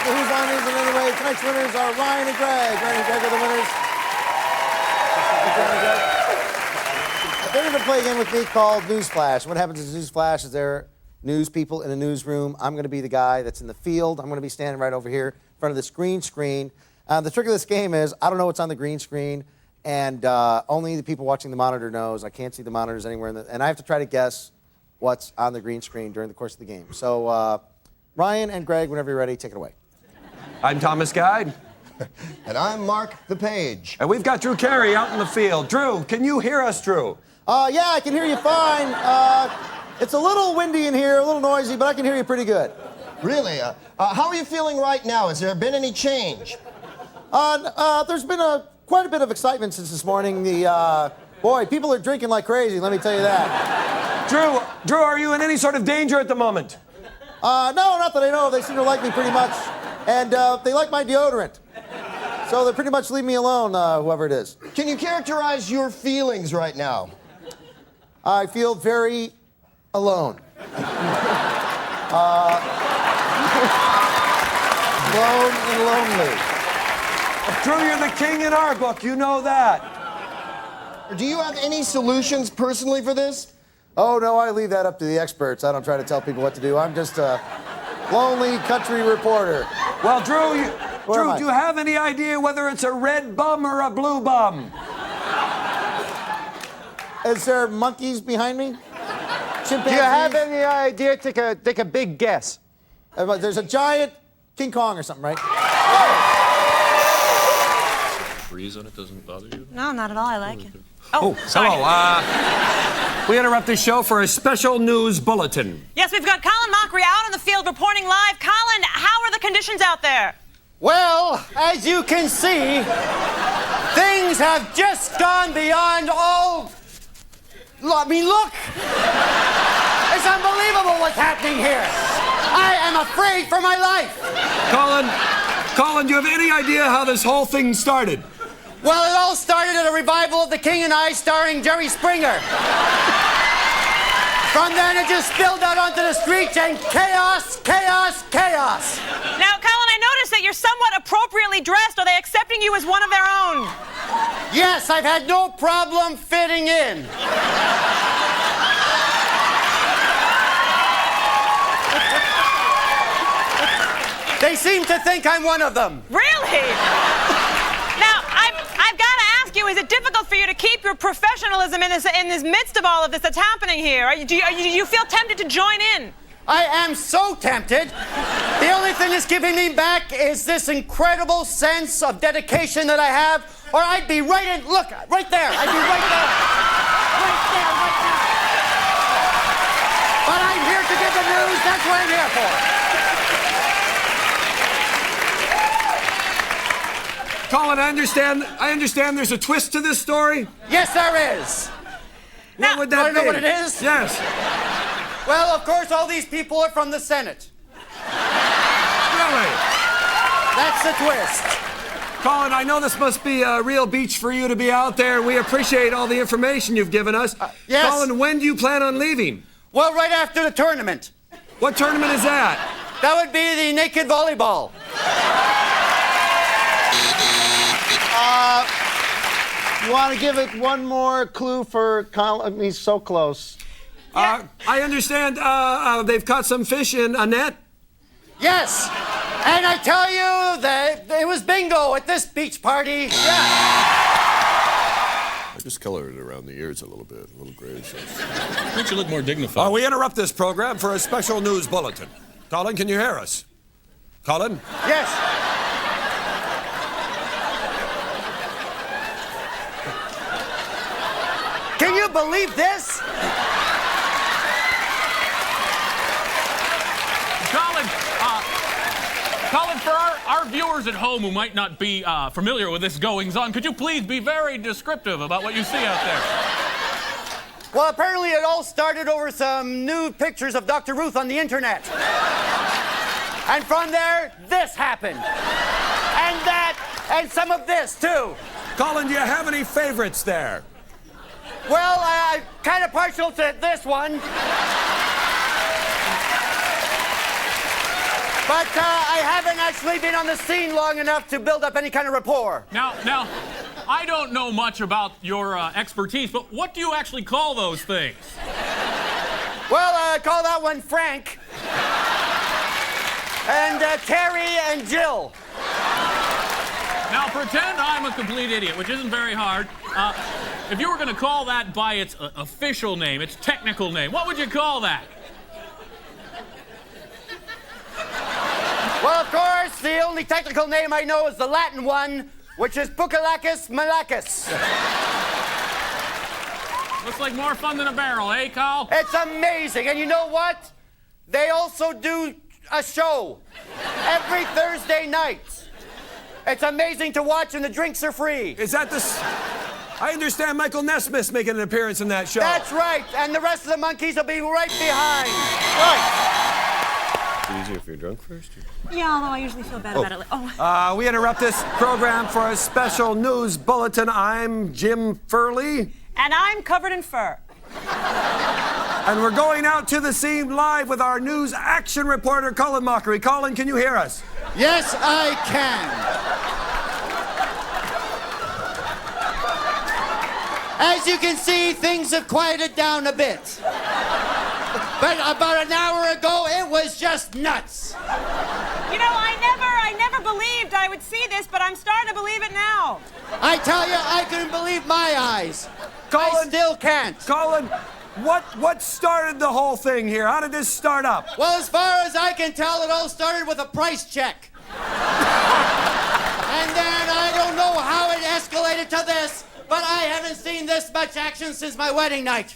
to Who's on News and Anyway. Tonight's winners are Ryan and Greg. Ryan and Greg are the winners. They're going to play a game with me called Newsflash. What happens is Newsflash is there are news people in a newsroom. I'm going to be the guy that's in the field. I'm going to be standing right over here in front of this green screen. The trick of this game is I don't know what's on the green screen, and only the people watching the monitor knows. I can't see the monitors anywhere, and I have to try to guess what's on the green screen during the course of the game. So, Ryan and Greg, whenever you're ready, take it away. I'm Thomas Guide. And I'm Mark the Page. And we've got Drew Carey out in the field. Drew, can you hear us, Drew? Yeah, I can hear you fine. It's a little windy in here, a little noisy, but I can hear you pretty good. Really? How are you feeling right now? Has there been any change? There's been quite a bit of excitement since this morning. Boy, people are drinking like crazy, let me tell you that. Drew, are you in any sort of danger at the moment? No, not that I know of. They seem to like me pretty much. And they like my deodorant. So they pretty much leave me alone, whoever it is. Can you characterize your feelings right now? I feel very alone. Alone and lonely. Drew, you're the king in our book. You know that. Do you have any solutions personally for this? Oh, no, I leave that up to the experts. I don't try to tell people what to do. I'm just a lonely country reporter. Well, Drew, do you have any idea whether it's a red bum or a blue bum? Is there monkeys behind me? Chimpanzees? Do you have any idea? Take a big guess. There's a giant King Kong or something, right? Breeze on it doesn't bother you? No, not at all. I like it. Oh, sorry. Hello. We interrupt the show for a special news bulletin. Yes, we've got Colin Mockery out on the field reporting live. Colin, how are the conditions out there? Well, as you can see, things have just gone beyond all... I mean, look! It's unbelievable what's happening here. I am afraid for my life. Colin, do you have any idea how this whole thing started? Well, it all started at a revival of The King and I starring Jerry Springer. From then, it just spilled out onto the streets and chaos, chaos, chaos. Now, Colin, I noticed that you're somewhat appropriately dressed. Are they accepting you as one of their own? Yes, I've had no problem fitting in. They seem to think I'm one of them. Really? Now, I've got to ask you, is it difficult for you to keep your professionalism in this midst of all of this that's happening here? Do you feel tempted to join in? I am so tempted. The only thing that's keeping me back is this incredible sense of dedication that I have, or I'd be right in, look, right there. I'd be right there. Right there, right now. But I'm here to give the news. That's what I'm here for. Colin, I understand there's a twist to this story? Yes, there is. What would that be? Do you know what it is? Yes. Well, of course, all these people are from the Senate. Really? That's the twist. Colin, I know this must be a real beach for you to be out there. We appreciate all the information you've given us. Yes. Colin, when do you plan on leaving? Well, right after the tournament. What tournament is that? That would be the naked volleyball. You want to give it one more clue for Colin? He's so close. I understand they've caught some fish in a net. Yes. And I tell you that it was bingo at this beach party. Yeah. I just color it around the ears a little bit, a little grayish. Makes you look more dignified. We interrupt this program for a special news bulletin. Colin, can you hear us? Colin? Yes. Can you believe this? Colin, for our viewers at home who might not be familiar with this goings-on, could you please be very descriptive about what you see out there? Well, apparently it all started over some nude pictures of Dr. Ruth on the internet. And from there, this happened. And that, and some of this, too. Colin, do you have any favorites there? Well, I'm kind of partial to this one. But I haven't actually been on the scene long enough to build up any kind of rapport. Now, I don't know much about your expertise, but what do you actually call those things? Well, call that one Frank. And Terry and Jill. Now, pretend I'm a complete idiot, which isn't very hard. If you were going to call that by its official name, its technical name, what would you call that? Well, of course, the only technical name I know is the Latin one, which is Pucalacus malacus. Looks like more fun than a barrel, eh, Carl? It's amazing. And you know what? They also do a show every Thursday night. It's amazing to watch, and the drinks are free. Is that this? I understand Michael Nesmith's making an appearance in that show. That's right. And the rest of the monkeys will be right behind. Right. Easier if you're drunk first? Yeah, although I usually feel bad about it. Oh. We interrupt this program for a special news bulletin. I'm Jim Furley. And I'm covered in fur. And we're going out to the scene live with our news action reporter, Colin Mockery. Colin, can you hear us? Yes, I can. As you can see, things have quieted down a bit. But about an hour ago, it was just nuts. You know, I never believed I would see this, but I'm starting to believe it now. I tell you, I couldn't believe my eyes. I Colin, still can't. Colin, what started the whole thing here? How did this start up? Well, as far as I can tell, it all started with a price check. And then I don't know how it escalated to this, but I haven't seen this much action since my wedding night.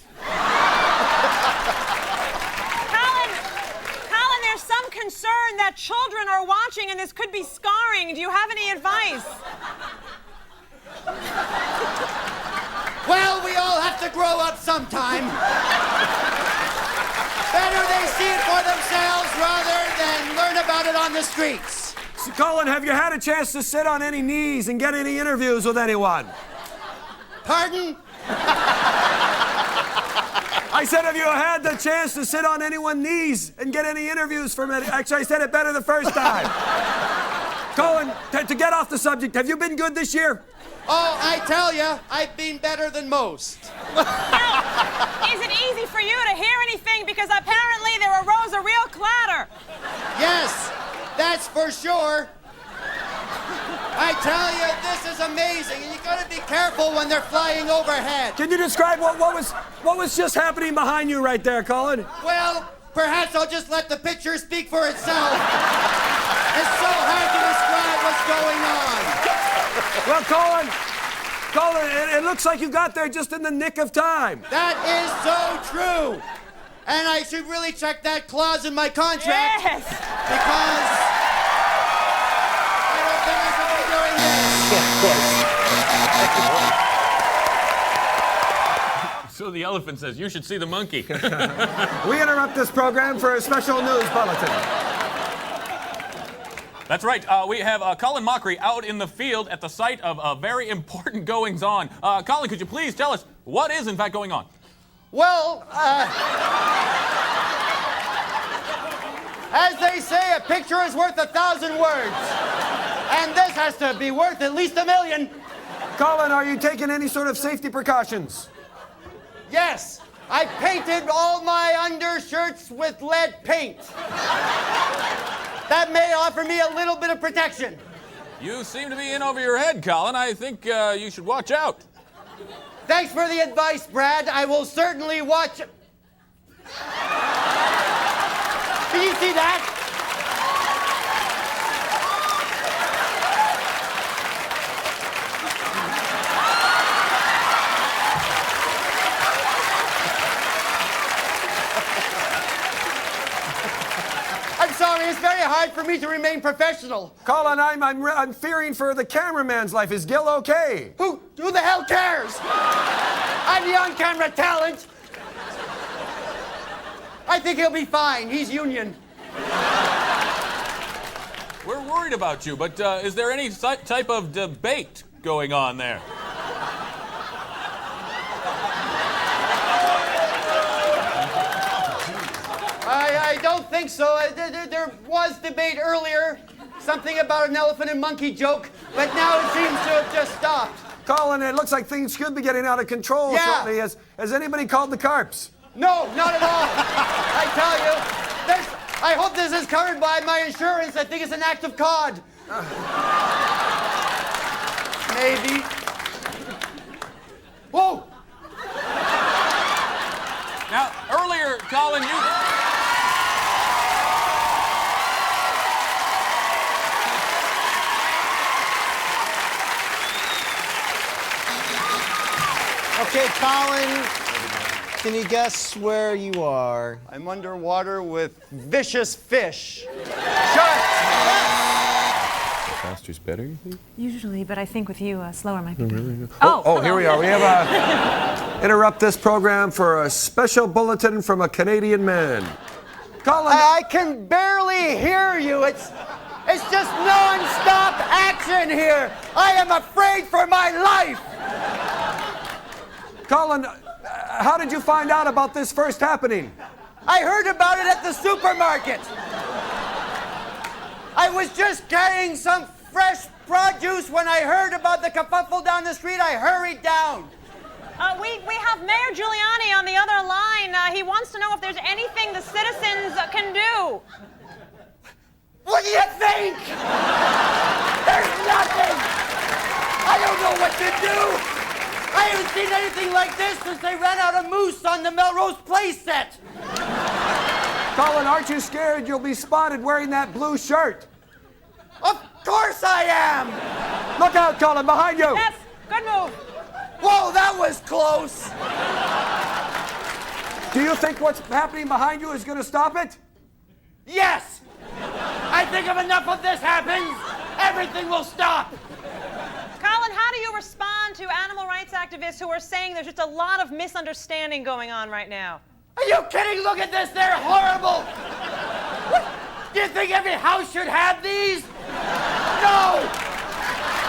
Colin, there's some concern that children are watching and this could be scarring. Do you have any advice? Well, we all have to grow up sometime. Better they see it for themselves rather than learn about it on the streets. So, Colin, have you had a chance to sit on any knees and get any interviews with anyone? Pardon? I said, have you had the chance to sit on anyone's knees and get any interviews from it? Actually, I said it better the first time. Colin, to get off the subject, have you been good this year? Oh, I tell you, I've been better than most. Now, is it easy for you to hear anything? Because apparently there arose a real clatter. Yes, that's for sure. I tell you, this is amazing, and you gotta be careful when they're flying overhead. Can you describe what was just happening behind you right there, Colin? Well, perhaps I'll just let the picture speak for itself. It's so hard to describe what's going on. Well, Colin, it looks like you got there just in the nick of time. That is so true. And I should really check that clause in my contract. Yes. Because I don't think I should be doing this. So the elephant says, you should see the monkey. We interrupt this program for a special news bulletin. That's right. We have Colin Mockery out in the field at the site of very important goings-on. Colin, could you please tell us what is, in fact, going on? Well, as they say, a picture is worth 1,000 words. And this has to be worth at least 1,000,000. Colin, are you taking any sort of safety precautions? Yes, I painted all my undershirts with lead paint. That may offer me a little bit of protection. You seem to be in over your head, Colin. I think you should watch out. Thanks for the advice, Brad. I will certainly watch. Did you see that? I'm sorry, it's very hard for me to remain professional. Colin, I'm fearing for the cameraman's life. Is Gil okay? Who the hell cares? I'm the on-camera talent. I think he'll be fine. He's union. We're worried about you, but is there any type of debate going on there? I I don't think so. There was debate earlier, something about an elephant and monkey joke, but now it seems to have just stopped. Colin, it looks like things could be getting out of control Yeah. shortly. Has anybody called the Carps? No, not at all. I tell you. I hope this is covered by my insurance. I think it's an act of COD. Maybe. Whoa! Now, earlier, Colin, you... Okay, Colin, can you guess where you are? I'm underwater with vicious fish. Sharks! Faster's better, you think? Usually, but I think with you, slower might be good. Oh, here we are. We have interrupt this program for a special bulletin from a Canadian man. Colin, I can barely hear you. It's just non-stop action here. I am afraid for my life. Colin, how did you find out about this first happening? I heard about it at the supermarket. I was just carrying some fresh produce when I heard about the kerfuffle down the street. I hurried down. We have Mayor Giuliani on the other line. He wants to know if there's anything the citizens can do. What do you think? There's nothing. I don't know what to do. I haven't seen anything like this since they ran out of moose on the Melrose Place set. Colin, aren't you scared you'll be spotted wearing that blue shirt? Of course I am. Look out, Colin, behind you. Yes, good move. Whoa, that was close. Do you think what's happening behind you is going to stop it? Yes. I think if enough of this happens, everything will stop. Colin, how do you respond to animal rights activists who are saying there's just a lot of misunderstanding going on right now? Are you kidding? Look at this. They're horrible. What? Do you think every house should have these? No.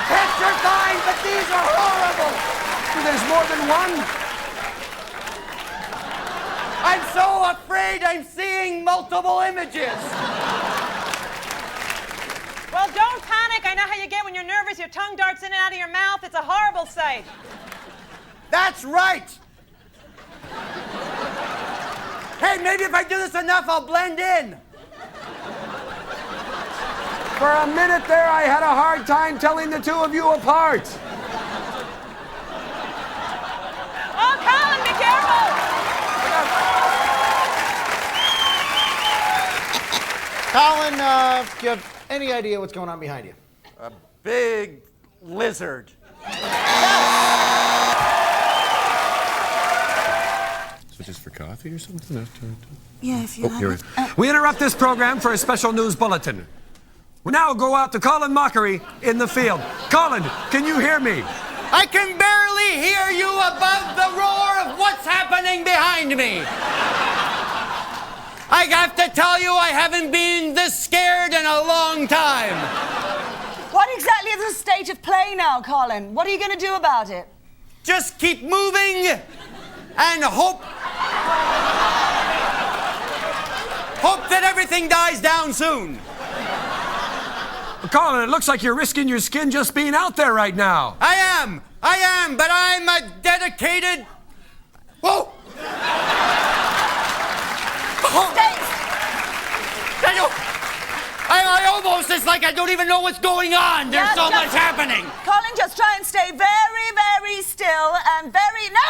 Pets are fine, but these are horrible. There's more than one. I'm so afraid I'm seeing multiple images. Well, don't panic. I know how you get when you're nervous. Your tongue darts in and out of your mouth. It's a horrible sight. That's right. Hey, maybe if I do this enough, I'll blend in. For a minute there, I had a hard time telling the two of you apart. Oh, Colin, be careful. Colin, do you have any idea what's going on behind you? A big lizard. So just for coffee or something? Yeah, if you Here We interrupt this program for a special news bulletin. We now go out to Colin Mockery in the field. Colin, can you hear me? I can barely hear you above the roar of what's happening behind me. I have to tell you, I haven't been this scared in a long time. What exactly is the state of play now, Colin? What are you going to do about it? Just keep moving and hope that everything dies down soon. Colin, it looks like you're risking your skin just being out there right now. I am, but I'm a dedicated... Whoa! I almost, it's like I don't even know what's going on. There's so much happening. Colin, just try and stay very, very still and very... No.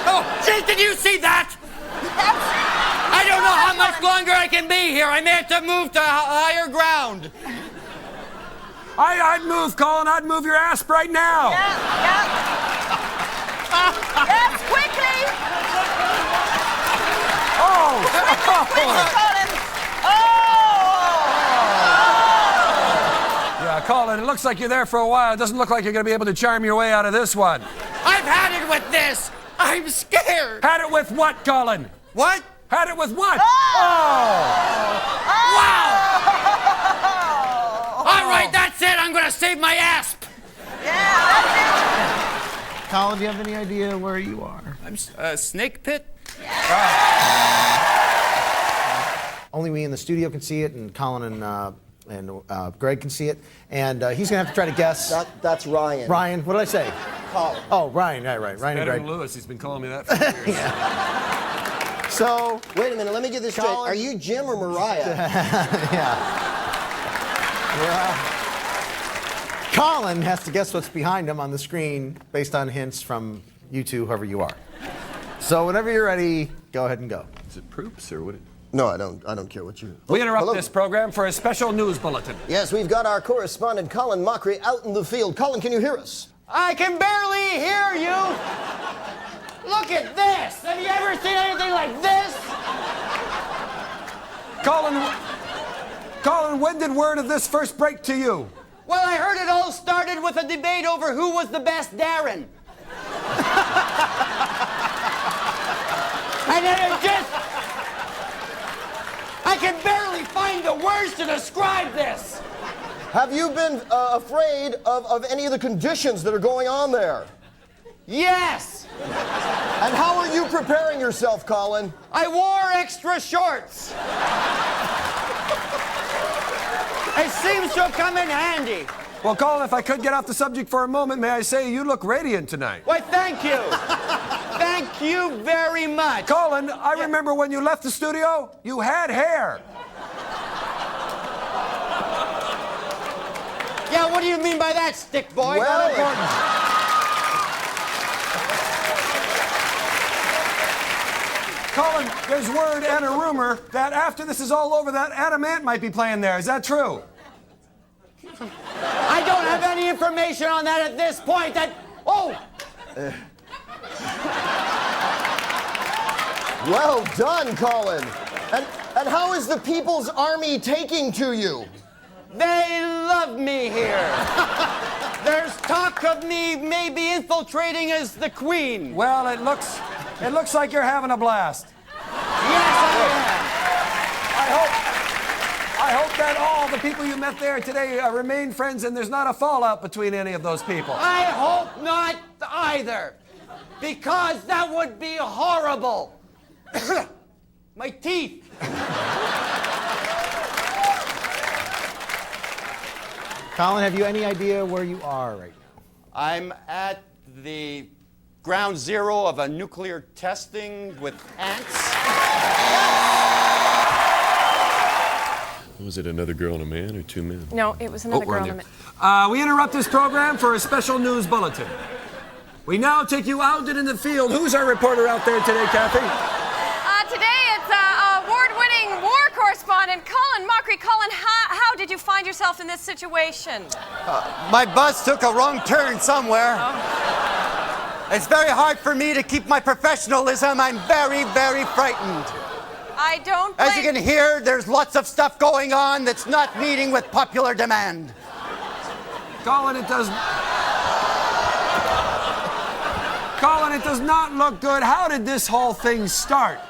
Oh, gee, did you see that? I don't know how much longer I can be here. I may have to move to higher ground. I'd move, Colin. I'd move your ass right now. Yeah. Yes, quickly. Quickly, Colin. Yeah, Colin, it looks like you're there for a while. It doesn't look like you're going to be able to charm your way out of this one. I've had it with this. I'm scared. Had it with what, Colin? What? Had it with what? Wow! All right, that's it. I'm going to save my asp. Colin, do you have any idea where you are? I'm snake pit. only we in the studio can see it, and Colin and Greg can see it. And he's going to have to try to guess. That's Ryan. Ryan, what did I say? Colin. Oh, Ryan, right. Ryan and Better Greg. than Lewis. He's been calling me that for years. So, Wait a minute, let me get this straight. Colin- Are you Jim or Mariah? yeah. Colin has to guess what's behind him on the screen based on hints from you two, whoever you are. So whenever you're ready, go ahead and go. Is it Proops or what? No, I don't care what you... We interrupt Hello? this program for a special news bulletin. Yes, we've got our correspondent Colin Mockery out in the field. Colin, can you hear us? I can barely hear you. Look at this. Have you ever seen anything like this? Colin, when did word of this first break to you? Well, I heard it all started with a debate over who was the best Darren. And then I can barely find the words to describe this. Have you been afraid of any of the conditions that are going on there? Yes. And how are you preparing yourself, Colin? I wore extra shorts. It seems to have come in handy. Well, Colin, if I could get off the subject for a moment, may I say you look radiant tonight. Why, thank you. Thank you very much. Colin, I remember when you left the studio, you had hair. Yeah, what do you mean by that, stick boy? Well, Colin, there's word and a rumor that after this is all over, that Adam Ant might be playing there. Is that true? I don't have any information on that at this point. Well done, Colin. And how is the People's Army taking to you? They love me here. There's talk of me maybe infiltrating as the Queen. Well, it looks like you're having a blast. Yes, I hope that all the people you met there today remain friends and there's not a fallout between any of those people. I hope not either, because that would be horrible. My teeth. Colin, have you any idea where you are right now? I'm at the ground zero of a nuclear testing with ants. Was it another girl and a man or two men? No, it was another we're girl. in there. We interrupt this program for a special news bulletin. We now take you out and in the field. Who's our reporter out there today, Kathy? Today it's award-winning war correspondent Colin Mockery. Colin, how did you find yourself in this situation? My bus took a wrong turn somewhere. It's very hard for me to keep my professionalism. I'm very, very frightened. I don't As you can hear, there's lots of stuff going on that's not meeting with popular demand. Colin, it does not look good. How did this whole thing start?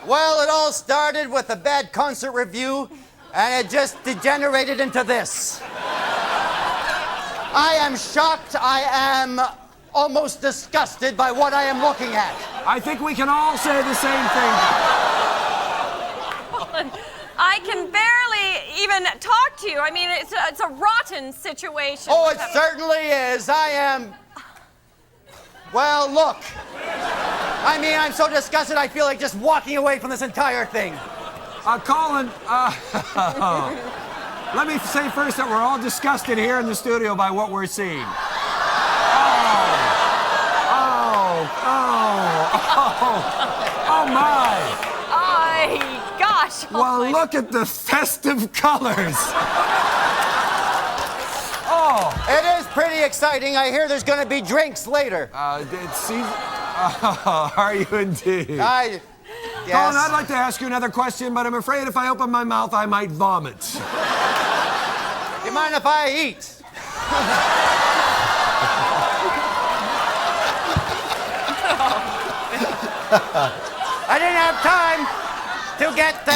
Well, it all started with a bad concert review, and it just degenerated into this. I am shocked. I am almost disgusted by what I am looking at. I think we can all say the same thing. I can barely even talk to you. I mean, it's a rotten situation. Oh, it certainly is. I am... Well, look. I mean, I'm so disgusted, I feel like just walking away from this entire thing. Colin, let me say first that we're all disgusted here in the studio by what we're seeing. Oh my. Gosh. Well, look at the festive colors. Oh. It is pretty exciting. I hear there's going to be drinks later. Are you indeed? Yes. Colin, I'd like to ask you another question, but I'm afraid if I open my mouth, I might vomit. You mind if I eat? I didn't have time to get I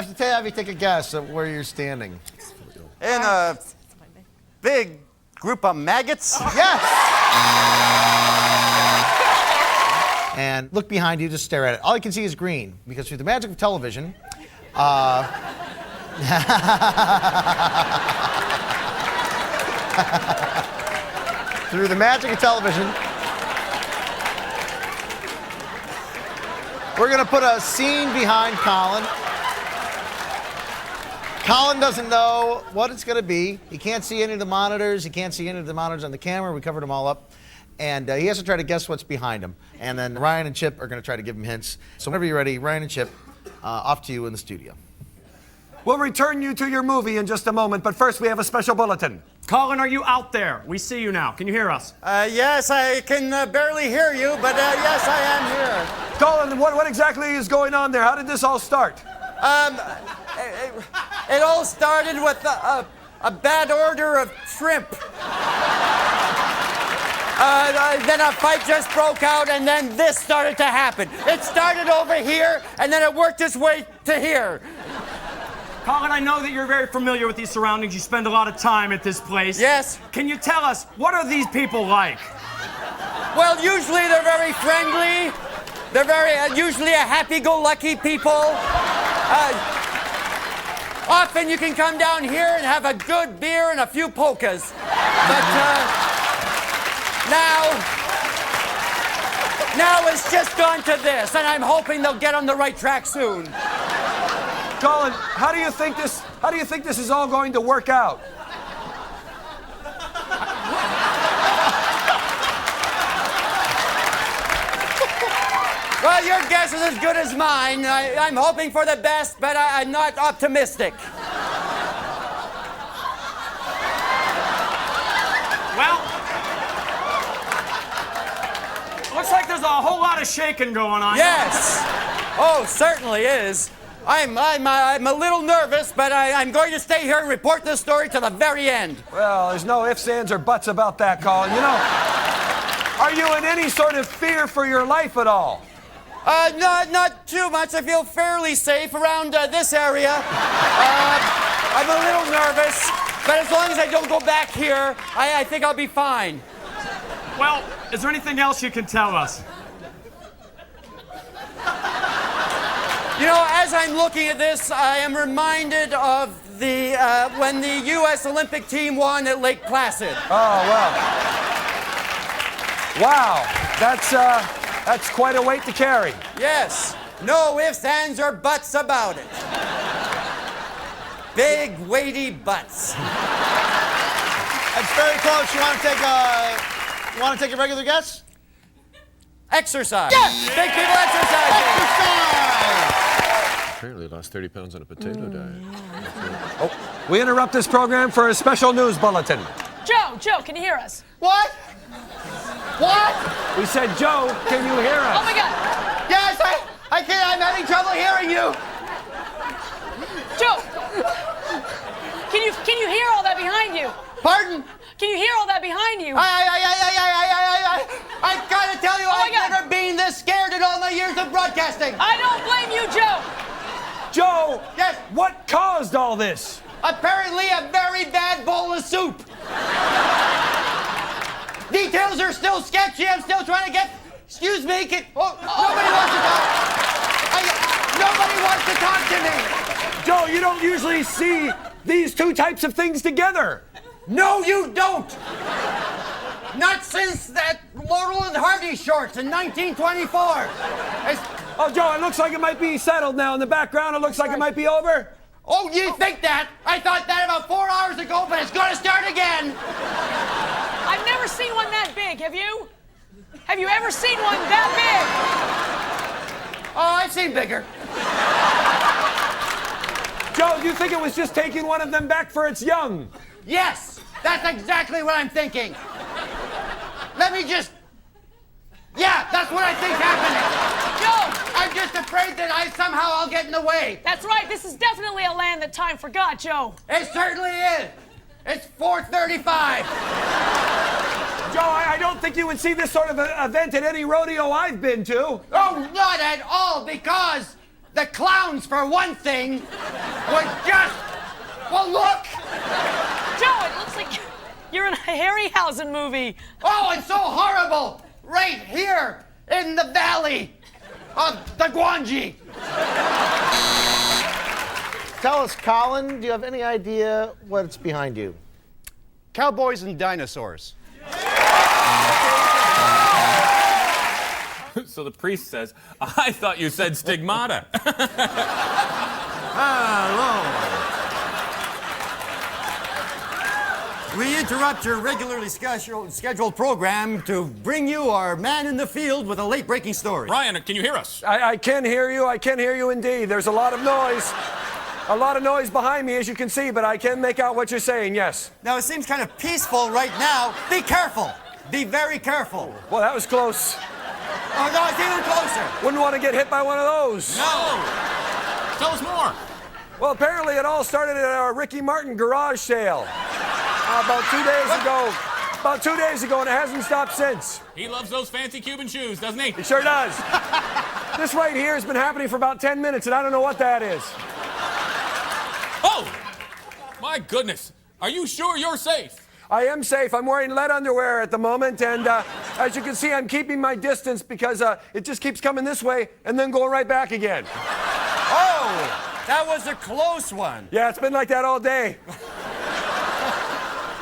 have to have you take a guess at where you're standing. in a big group of maggots. Yes! And look behind you, just stare at it. All you can see is green, because through the magic of television, through the magic of television, we're gonna put a scene behind Colin. Colin doesn't know what it's gonna be. He can't see any of the monitors. He can't see any of the monitors on the camera. We covered them all up. And he has to try to guess what's behind him. And then Ryan and Chip are gonna try to give him hints. So whenever you're ready, Ryan and Chip, off to you in the studio. We'll return you to your movie in just a moment, but first we have a special bulletin. Colin, are you out there? We see you now. Can you hear us? Yes, I can barely hear you, but yes, I am here. Colin, what exactly is going on there? How did this all start? It all started with a bad order of shrimp. Then a fight just broke out, and then this started to happen. It started over here, and then it worked its way to here. Colin, I know that you're very familiar with these surroundings. You spend a lot of time at this place. Yes. Can you tell us, what are these people like? Well, usually they're very friendly. They're very, usually a happy-go-lucky people. Often you can come down here and have a good beer and a few polkas. But now it's just gone to this, and I'm hoping they'll get on the right track soon. Colin, how do you think this is all going to work out? Well, your guess is as good as mine. I'm hoping for the best, but I'm not optimistic. Well, looks like there's a whole lot of shaking going on. Yes. Oh, certainly is. I'm a little nervous, but I'm going to stay here and report this story to the very end. Well, there's no ifs, ands, or buts about that, Colin. You know, are you in any sort of fear for your life at all? Not too much. I feel fairly safe around this area. I'm a little nervous, but as long as I don't go back here, I think I'll be fine. Well, is there anything else you can tell us? You know, as I'm looking at this, I am reminded of the when the U.S. Olympic team won at Lake Placid. Oh, wow. Wow, that's quite a weight to carry. Yes. No ifs, ands, or buts about it. Big, weighty butts. That's very close. You want to take a regular guess? Exercise. Yes! Big people exercising. Apparently lost 30 pounds on a potato diet. Oh, we interrupt this program for a special news bulletin. Joe, can you hear us? What? What? We said, Joe, can you hear us? Oh my God. Yes, I can't. I'm having trouble hearing you. Joe, can you hear all that behind you? Pardon? Can you hear all that behind you? I gotta tell you, my I've God. never been this scared in all my years of broadcasting. I don't blame you, Joe. Joe, Yes. what caused all this? Apparently a very bad bowl of soup. Details are still sketchy. I'm still trying to get... Excuse me, nobody wants to talk. Nobody wants to talk to me. Joe, you don't usually see these two types of things together. No, you don't. Not since that Laurel and Hardy shorts in 1924. Oh, Joe, it looks like it might be settled now in the background. It looks like it might be over. Oh, you think that? I thought that about 4 hours ago, but it's gonna start again. I've never seen one that big, have you? Have you ever seen one that Oh, I've seen bigger. Joe, do you think it was just taking one of them back for its young? Yes, that's exactly what I'm thinking. Let me just... Yeah, that's what I think happened. big? Joe, I'm just afraid that I'll get in the way. that's right. This is definitely a land that time forgot, Joe. It certainly is. It's 4:35. Joe, I don't think you would see this sort of event at any rodeo I've been to. Oh, not at all, because the clowns, for one thing, would just... Well, look! Joe, it looks like you're in a Harryhausen movie. Oh, it's so horrible! Right here! in the valley of the Guanji. Tell us, Colin, do you have any idea what's behind you? Cowboys and dinosaurs. So the priest says, I thought you said stigmata. Hello. We interrupt your regularly scheduled program to bring you our man in the field with a late-breaking story. Ryan, can you hear us? I can hear you. I can hear you indeed. There's a lot of noise. A lot of noise behind me, as you can see, but I can make out what you're saying, yes. Now, it seems kind of peaceful right now. Be careful. Be very careful. Well, that was close. Oh, no, it's even closer. Wouldn't want to get hit by one of those. No. Tell us more. Well, apparently it all started at our Ricky Martin garage sale about 2 days ago. About 2 days ago, and it hasn't stopped since. He loves those fancy Cuban shoes, doesn't he? He sure does. This right here has been happening for about 10 minutes, and I don't know what that is. Oh! My goodness. Are you sure you're safe? I am safe. I'm wearing lead underwear at the moment, and as you can see, I'm keeping my distance because it just keeps coming this way and then going right back again. Oh, that was a close one. Yeah, it's been like that all day.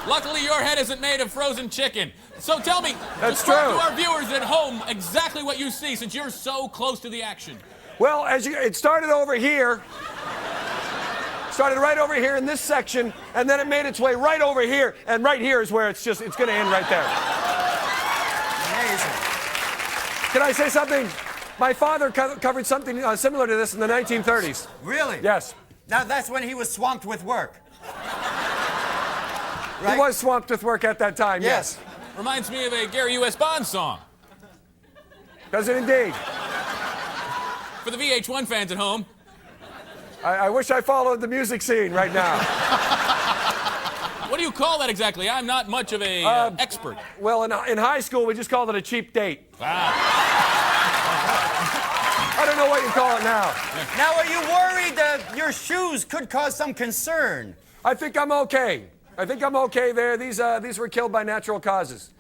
Luckily, your head isn't made of frozen chicken. So tell me, That's describe true. to our viewers at home exactly what you see since you're so close to the action. Well, it started over here. Started right over here in this section, and then it made its way right over here, and right here is where it's going to end right there. Amazing. Can I say something? My father covered something similar to this in the 1930s. Really? Yes. Now, that's when he was swamped with work. Right? He was swamped with work at that time, yes. Reminds me of a Gary U.S. Bond song. Does it indeed? For the VH1 fans at home. I wish I followed the music scene right now. What do you call that exactly? I'm not much of a expert. Well, in high school, we just called it a cheap date. Wow. I don't know what you call it now. Now, are you worried that your shoes could cause some concern? I think I'm okay. I think I'm okay there. These were killed by natural causes.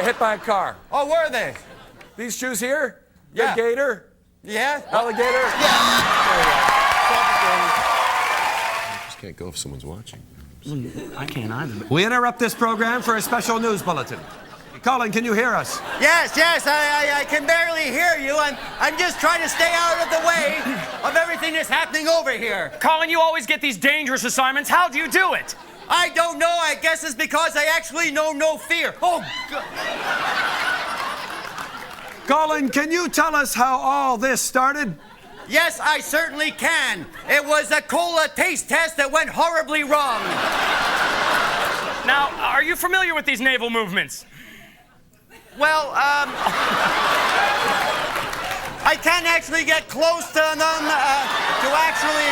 Hit by a car. Oh, were they? These shoes here? Yeah. Big gator? Yeah? Alligator? Yeah. Just can't go if someone's watching. I can't either. We interrupt this program for a special news bulletin. Colin, can you hear us? Yes, I can barely hear you. I'm just trying to stay out of the way of everything that's happening over here. Colin, you always get these dangerous assignments. How do you do it? I don't know. I guess it's because I actually know no fear. Oh, God. Colin, can you tell us how all this started? Yes, I certainly can. It was a cola taste test that went horribly wrong. Now, are you familiar with these naval movements? Well, I can't actually get close to them to actually,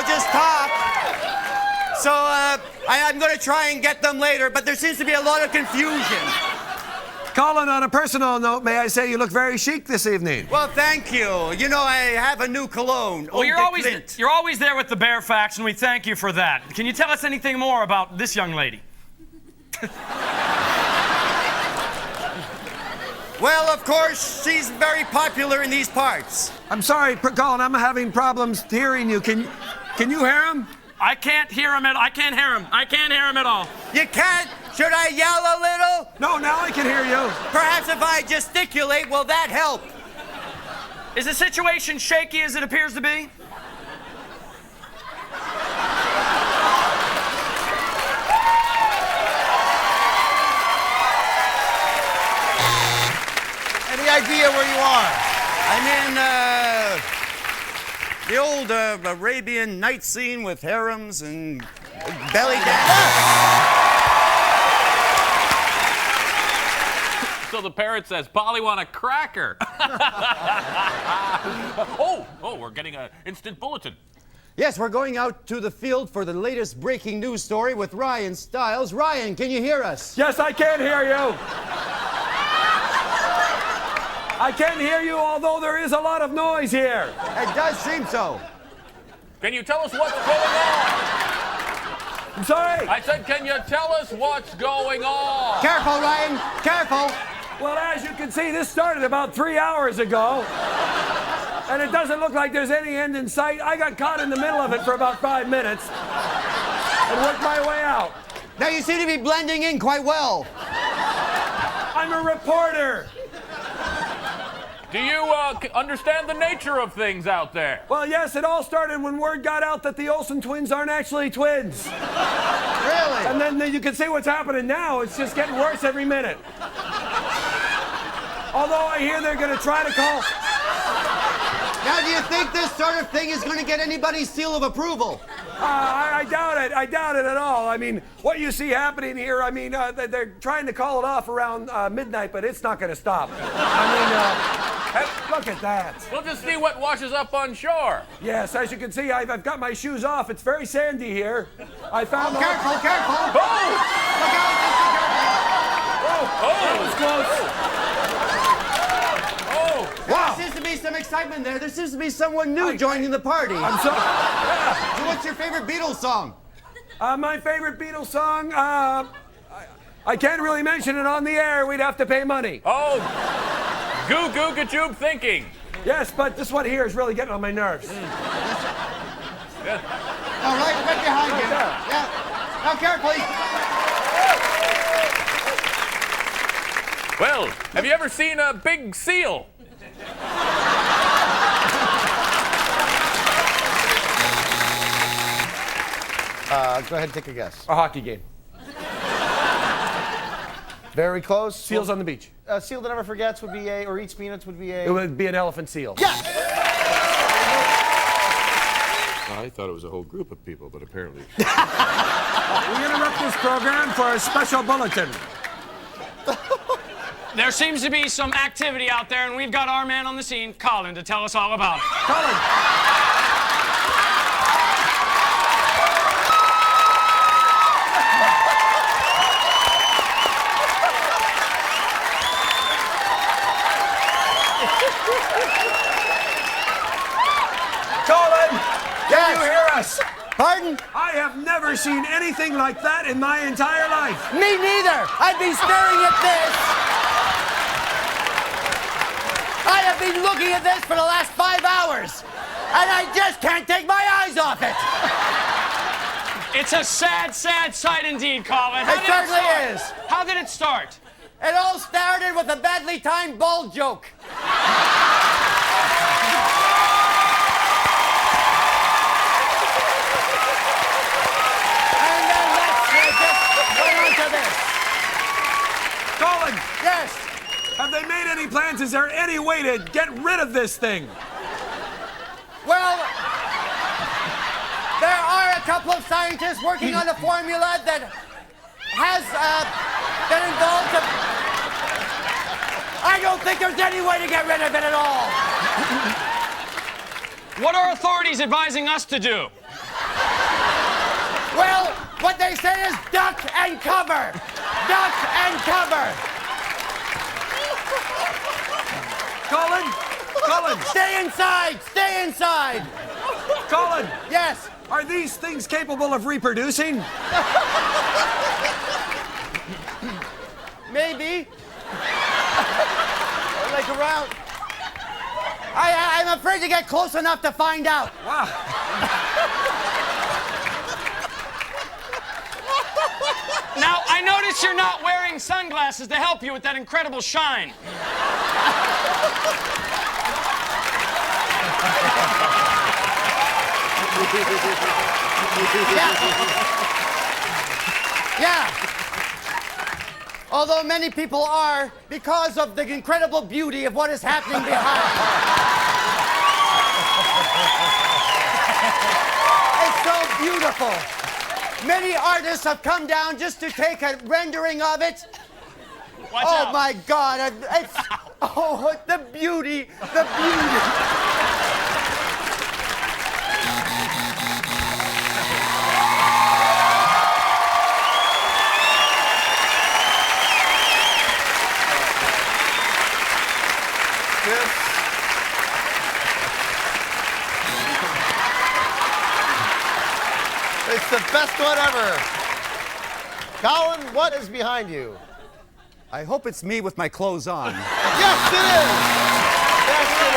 just talk. So I'm going to try and get them later, but there seems to be a lot of confusion. Colin, on a personal note, may I say you look very chic this evening. Well, thank you. You know, I have a new cologne. Well, you're always there with the bare facts, and we thank you for that. Can you tell us anything more about this young lady? Well, of course, she's very popular in these parts. I'm sorry, Colin, I'm having problems hearing you. Can you hear him? I can't hear him I can't hear him. I can't hear him at all. You can't? Should I yell a little? No, now I can hear you. Perhaps if I gesticulate, will that help? Is the situation shaky as it appears to be? Any idea where you are? I'm in the old Arabian night scene with harems and belly dance. So the parrot says, Polly want a cracker. Oh, we're getting an instant bulletin. Yes, we're going out to the field for the latest breaking news story with Ryan Stiles. Ryan, can you hear us? Yes, I can hear you. I can hear you, although there is a lot of noise here. It does seem so. Can you tell us what's going on? I'm sorry. I said, can you tell us what's going on? Careful, Ryan. Careful. Well, as you can see, this started about 3 hours ago. And it doesn't look like there's any end in sight. I got caught in the middle of it for about 5 minutes and worked my way out. Now you seem to be blending in quite well. I'm a reporter. Do you understand the nature of things out there? Well, yes, it all started when word got out that the Olsen twins aren't actually twins. Really? And then you can see what's happening now. It's just getting worse every minute. Although I hear they're going to try to call... Now, do you think this sort of thing is going to get anybody's seal of approval? I doubt it. I doubt it at all. I mean, what you see happening here, I mean, they're trying to call it off around midnight, but it's not going to stop. I mean, look at that. We'll just see what washes up on shore. Yes, as you can see, I've got my shoes off. It's very sandy here. I found... Oh, careful, careful. Oh! Look out, Mr. Careful. That was close. Wow. There seems to be some excitement there. There seems to be someone new joining the party. I'm so... Yeah. So what's your favorite Beatles song? My favorite Beatles song, I can't really mention it on the air. We'd have to pay money. Oh, goo goo gajoob thinking. Yes, but this one here is really getting on my nerves. All right behind you. Yeah. Now carefully. Well, have you ever seen a big seal? Go ahead and take a guess. A hockey game. Very close. Seals on the beach. A seal that never forgets would be a, or eats peanuts would be a... It would be an elephant seal. Yes! I thought it was a whole group of people, but apparently. We interrupt this program for a special bulletin. There seems to be some activity out there, and we've got our man on the scene, Colin, to tell us all about it. Colin! Colin! Can you hear us? Pardon? I have never seen anything like that in my entire life. Me neither. I've been staring at this. I have been looking at this for the last 5 hours, and I just can't take my eyes off it. It's a sad, sad sight indeed, Colin. It certainly is. How did it start? It all started with a badly timed ball joke. And then let's just go on to this. Colin! Yes. Have they made any plans? Is there any way to get rid of this thing? Well, there are a couple of scientists working on a formula that has been involved. I don't think there's any way to get rid of it at all. What are authorities advising us to do? Well, what they say is duck and cover. Duck and cover. Colin! Colin! Stay inside! Stay inside! Colin! Yes? Are these things capable of reproducing? Maybe. Like around. I'm afraid to get close enough to find out. Wow. Now, I notice you're not wearing sunglasses to help you with that incredible shine. Yeah. Although many people are, because of the incredible beauty of what is happening behind. It's so beautiful. Many artists have come down just to take a rendering of it. Watch Oh out. my God! It's the beauty, the beauty. It's the best one ever. Colin, what is behind you? I hope it's me with my clothes on. Yes, it is. Yes, it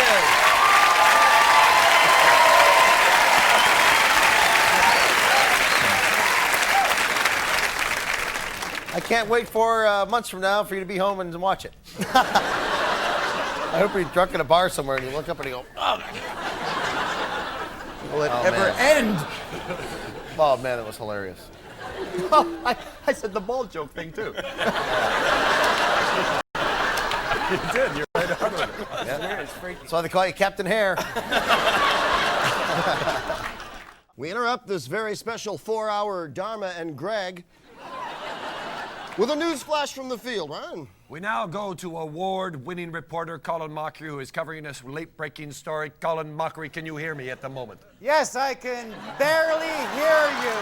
is. I can't wait for months from now for you to be home and watch it. I hope you're drunk in a bar somewhere and you look up and you go, oh. Will it ever end? Oh, man, that was hilarious. Oh, I said the ball joke thing, too. You did. You're right on with it. Yeah. That's why they call you Captain Hair. We interrupt this very special 4-hour Dharma and Greg with a news flash from the field, right? We now go to award-winning reporter Colin Mockery, who is covering this late-breaking story. Colin Mockery, can you hear me at the moment? Yes, I can barely hear you.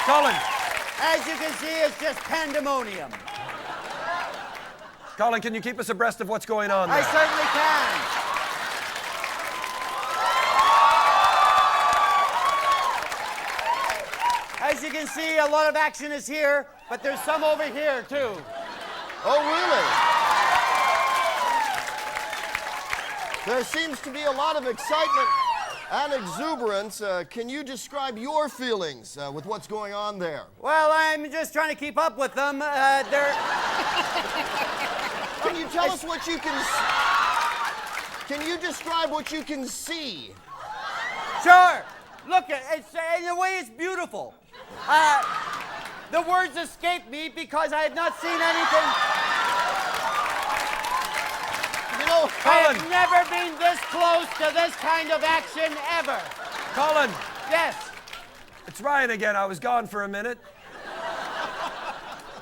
Colin! As you can see, it's just pandemonium. Colin, can you keep us abreast of what's going on there? I certainly can. As you can see, a lot of action is here, but there's some over here, too. Oh, really? There seems to be a lot of excitement and exuberance. Can you describe your feelings with what's going on there? Well, I'm just trying to keep up with them. Can you tell us what you can... Can you describe what you can see? Sure. Look, it's in a way, it's beautiful. The words escape me because I have not seen anything. You know, I have never been this close to this kind of action ever. Colin! Yes. It's Ryan again. I was gone for a minute.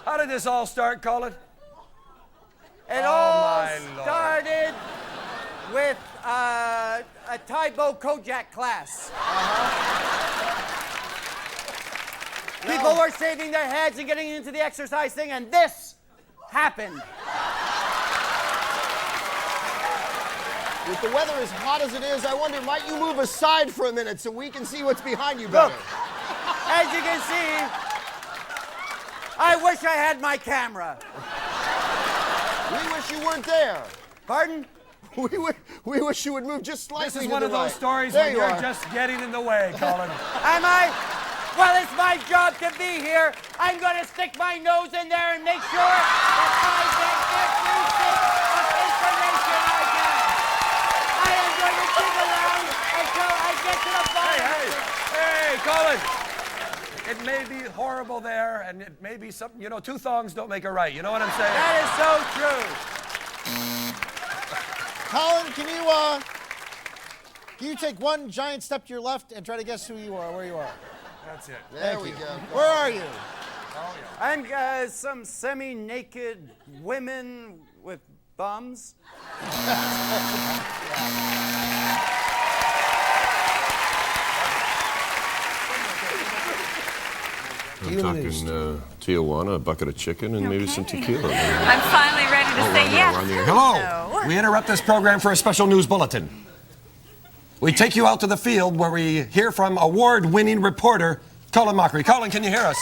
How did this all start, Colin? It Oh, all my Lord. started with a Taibo Kojak class. People were shaving their heads and getting into the exercise thing, and this happened. with the weather as hot as it is, I wonder, might you move aside for a minute so we can see what's behind you better? Look, as you can see, I wish I had my camera. We wish you weren't there. Pardon? We wish you would move just slightly This is to one the of those right. stories There where you you're are. just getting in the way, Colin. Am I? Well, it's my job to be here. I'm going to stick my nose in there and make sure that I get every bit of information I can. I am going to dig around until I get to the bottom. Hey, Colin. It may be horrible there, and it may be something, you know, two thongs don't make a right. You know what I'm saying? That is so true. Colin, can you take one giant step to your left and try to guess who you are, where you are? That's it. There we go. Where are you? I'm some semi-naked women with bums. I'm talking Tijuana, a bucket of chicken, and maybe some tequila. I'm finally ready to say yes. Hello. We interrupt this program for a special news bulletin. We take you out to the field where we hear from award-winning reporter Colin Mockery. Colin, can you hear us?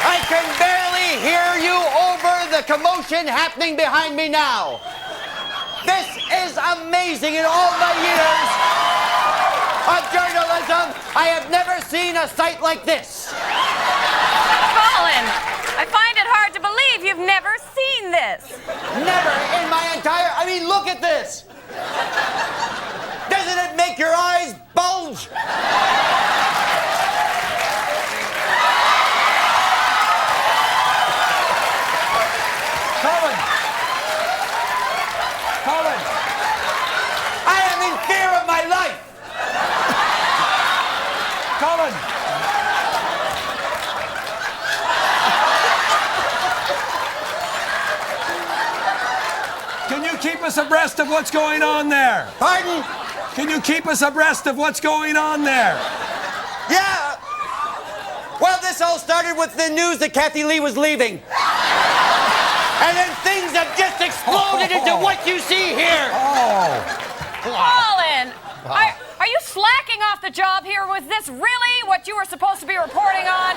I can barely hear you over the commotion happening behind me now. This is amazing. In all my years of journalism, I have never seen a sight like this. Colin, I find it hard to believe you've never seen this. Never in my entire... I mean, look at this. Doesn't it make your eyes bulge? Colin! Colin! I am in fear of my life. Colin! Can you keep us abreast of what's going on there? Pardon? Can you keep us abreast of what's going on there? Yeah. Well, this all started with the news that Kathy Lee was leaving. And then things have just exploded into what you see here. Colin, are you slacking off the job here? Was this really what you were supposed to be reporting on?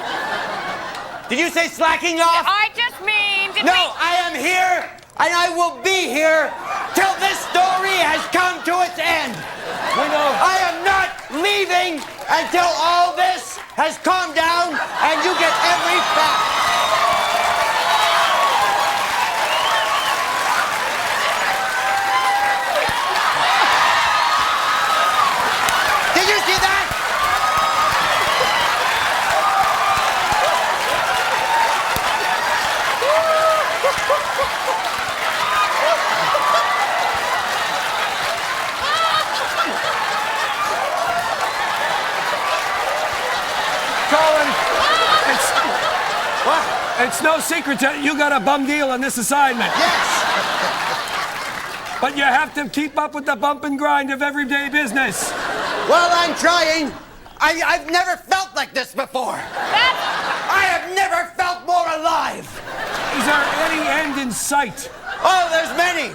Did you say slacking off? I just mean, I am here, and I will be here till this story has come to its end. I am not leaving until all this has calmed down and you get every fact. Did you see that? Colin, it's no secret that you got a bum deal on this assignment. Yes. But you have to keep up with the bump and grind of everyday business. Well, I'm trying. I've never felt like this before. I have never felt more alive. Is there any end in sight? Oh, there's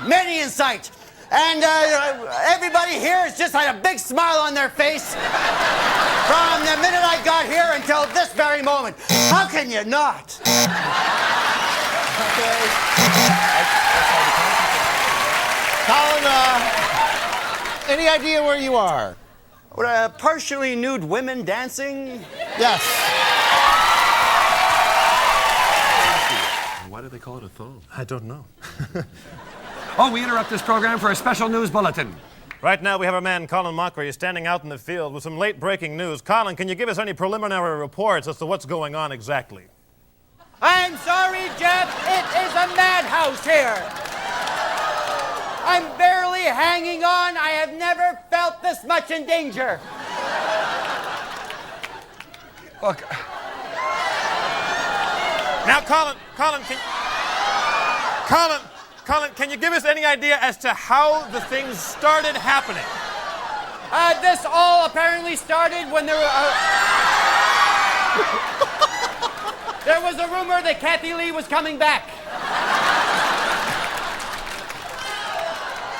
many in sight. And everybody here has just had a big smile on their face from the minute I got here until this very moment. How can you not? Colin, any idea where you are? Partially nude women dancing? Yes. Why do they call it a thong? I don't know. Oh, we interrupt this program for a special news bulletin. Right now, we have our man Colin Mockery standing out in the field with some late-breaking news. Colin, can you give us any preliminary reports as to what's going on exactly? I'm sorry, Jeff. It is a madhouse here. I'm barely hanging on. I have never felt this much in danger. Look, Now, Colin, can you give us any idea as to how the things started happening? This all apparently started when there was a rumor that Kathy Lee was coming back.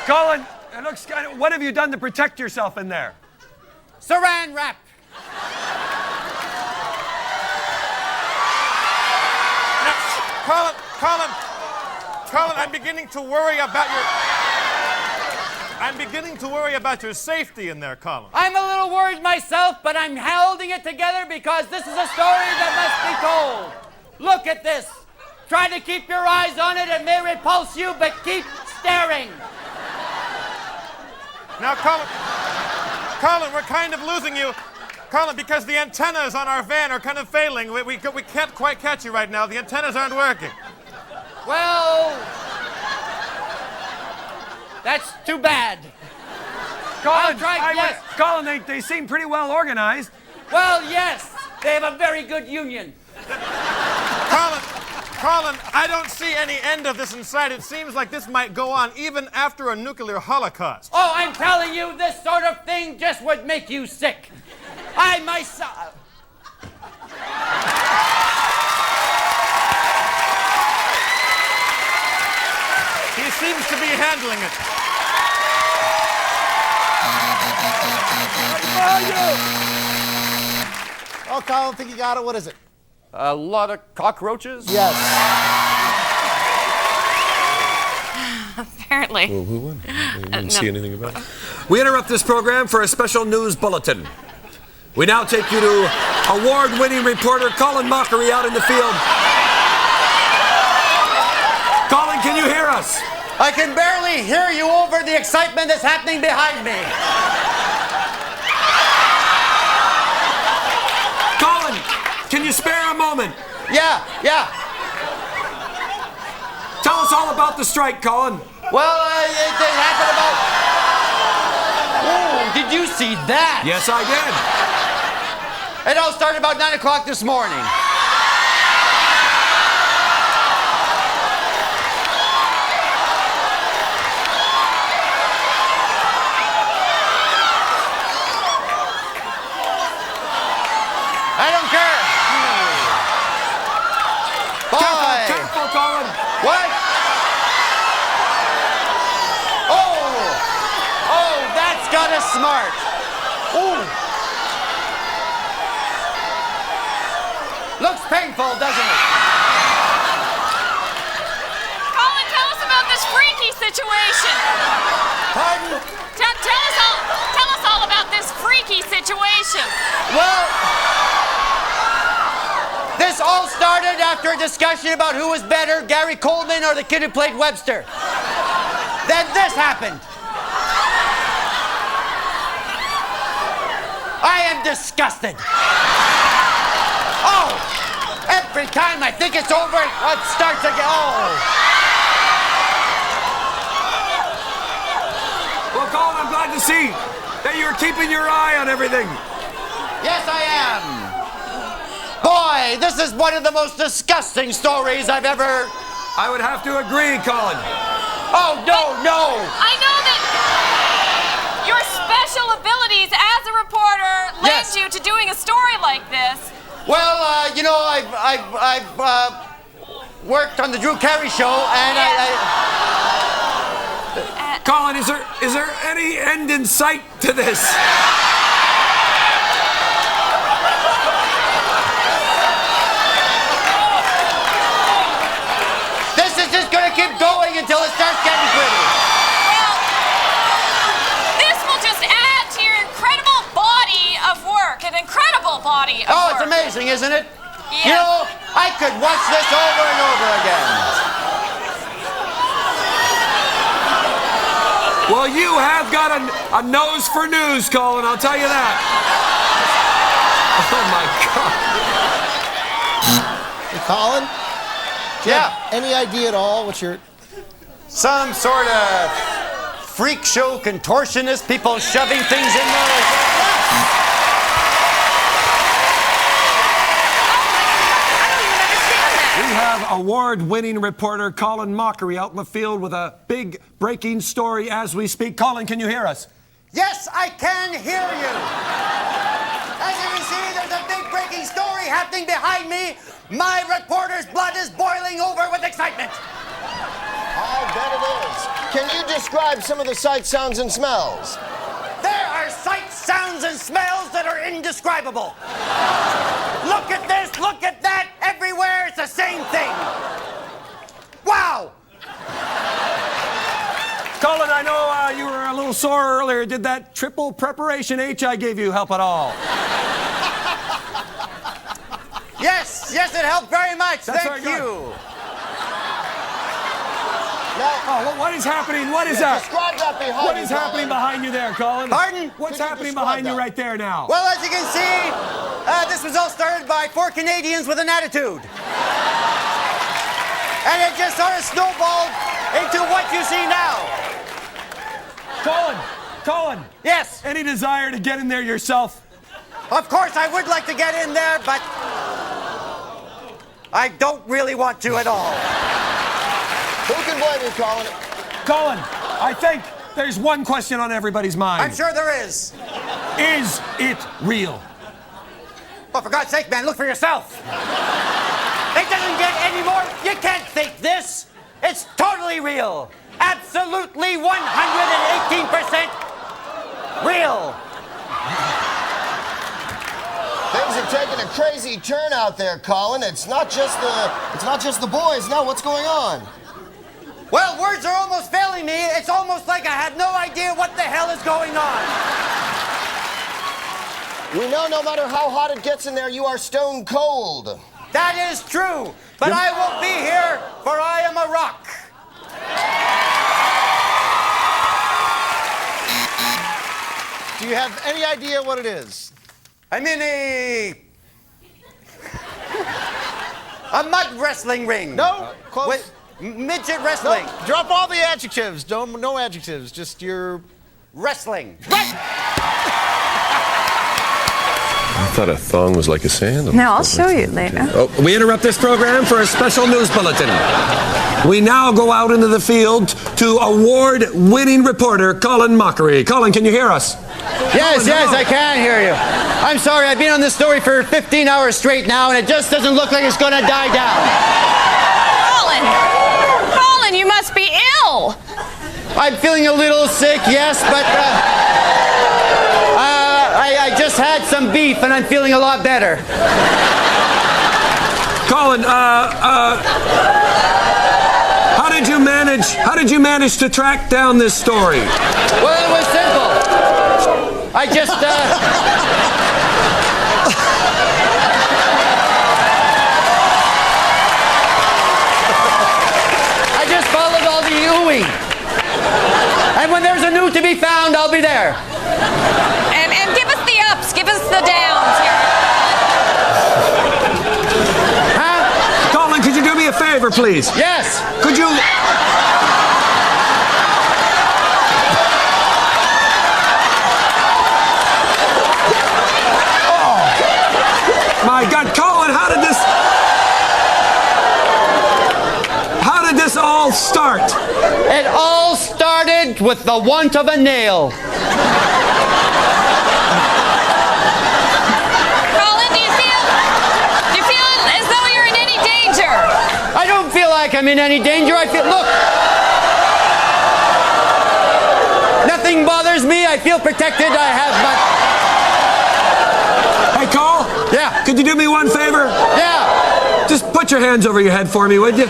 Colin, it looks kind of. What have you done to protect yourself in there? Saran wrap. Now, Colin, I'm beginning to worry about your safety in there, Colin. I'm a little worried myself, but I'm holding it together because this is a story that must be told. Look at this. Try to keep your eyes on it. It may repulse you, but keep staring. Now, Colin, we're kind of losing you. Colin, because the antennas on our van are kind of failing. We can't quite catch you right now. The antennas aren't working. Well, that's too bad. Colin, yes. Colin, they seem pretty well organized. Well, yes. They have a very good union. Colin, I don't see any end of this in sight. It seems like this might go on even after a nuclear holocaust. Oh, I'm telling you, this sort of thing just would make you sick. I myself... He seems to be handling it. Oh, Colin, think you got it. What is it? A lot of cockroaches? Yes. Apparently. Well, who won? I didn't see anything about it. We interrupt this program for a special news bulletin. We now take you to award-winning reporter Colin Mockery out in the field. Colin, can you hear us? I can barely hear you over the excitement that's happening behind me. Colin, can you spare a moment? Yeah. Tell us all about the strike, Colin. Well, it happened about... Oh, did you see that? Yes, I did. It all started about 9 o'clock this morning. I don't care. Boy. Careful, Colin. What? just smart. Ooh. Looks painful, doesn't it? Colin, tell us about this freaky situation. Pardon? Tell us all about this freaky situation. Well, this all started after a discussion about who was better, Gary Coleman or the kid who played Webster. Then this happened. I am disgusted. Oh, every time I think it's over, it starts again. Oh. Well, Colin, I'm glad to see that you're keeping your eye on everything. Yes, I am. Boy, this is one of the most disgusting stories I've ever... I would have to agree, Colin. Oh, no. I know that your special abilities as a reporter led you to doing a story like this. Well, you know, I've worked on the Drew Carey show, and Colin, is there any end in sight to this? This is just gonna keep going until it starts getting pretty. Well, this will just add to your incredible body of work, an incredible body of work. Oh, it's amazing, isn't it? Yes. You know, I could watch this over and over again. Well, you have got a nose for news, Colin, I'll tell you that. Oh, my God. Hey, Colin? Do you have any idea at all what you're... Some sort of freak show contortionist, people shoving things in there. We have award-winning reporter Colin Mockery out in the field with a big breaking story as we speak. Colin, can you hear us? Yes, I can hear you. As you can see, there's a big breaking story happening behind me. My reporter's blood is boiling over with excitement. I bet it is. Can you describe some of the sights, sounds, and smells? There are sights, sounds, and smells that are indescribable. Look at this, look at that. Everywhere, it's the same thing. Wow. Colin, I know you were a little sore earlier. Did that triple preparation H I gave you help at all? Yes, it helped very much. That's Thank very good. you. Oh, what is happening? What is that? Describe that behind What you, is Colin. happening behind you there, Colin? Pardon? What's Could you happening describe behind you that? right there now? Well, as you can see, this was all started by 4 Canadians with an attitude. And it just sort of snowballed into what you see now. Colin. Yes. Any desire to get in there yourself? Of course, I would like to get in there, but I don't really want to at all. Who can blame you, Colin? Colin, I think there's one question on everybody's mind. I'm sure there is. Is it real? Well, for God's sake, man, look for yourself. It doesn't get any more. You can't fake this. It's totally real. Absolutely 118% real. Things have taken a crazy turn out there, Colin. It's not just the boys. Now, what's going on? Well, words are almost failing me. It's almost like I have no idea what the hell is going on. We know no matter how hot it gets in there, you are stone cold. That is true. But I won't be here, for I am a rock. Do you have any idea what it is? I'm in a mud wrestling ring. No, close. With midget wrestling. No, drop all the adjectives. No adjectives. Just your Wrestling. I thought a thong was like a sandal. No, I'll show you later. Oh, we interrupt this program for a special news bulletin. We now go out into the field to award-winning reporter Colin Mockery. Colin, can you hear us? Yes, I can hear you. I'm sorry, I've been on this story for 15 hours straight now, and it just doesn't look like it's going to die down. Colin, you must be ill. I'm feeling a little sick, yes, but I just had some beef and I'm feeling a lot better. Colin, how did you manage to track down this story? Well, it was simple. I just, followed all the oohing. And when there's a new to be found, I'll be there. And give us the ups, give us the downs here. Huh? Colin, could you do me a favor, please? Yes. Could you... My God, Colin, how did this all start? It all started with the want of a nail. Colin, do you feel as though you're in any danger? I don't feel like I'm in any danger. I feel, look. Nothing bothers me. I feel protected. I have my... Hey, Cole? Yeah. Could you do me one favor? Yeah. Just put your hands over your head for me, would you?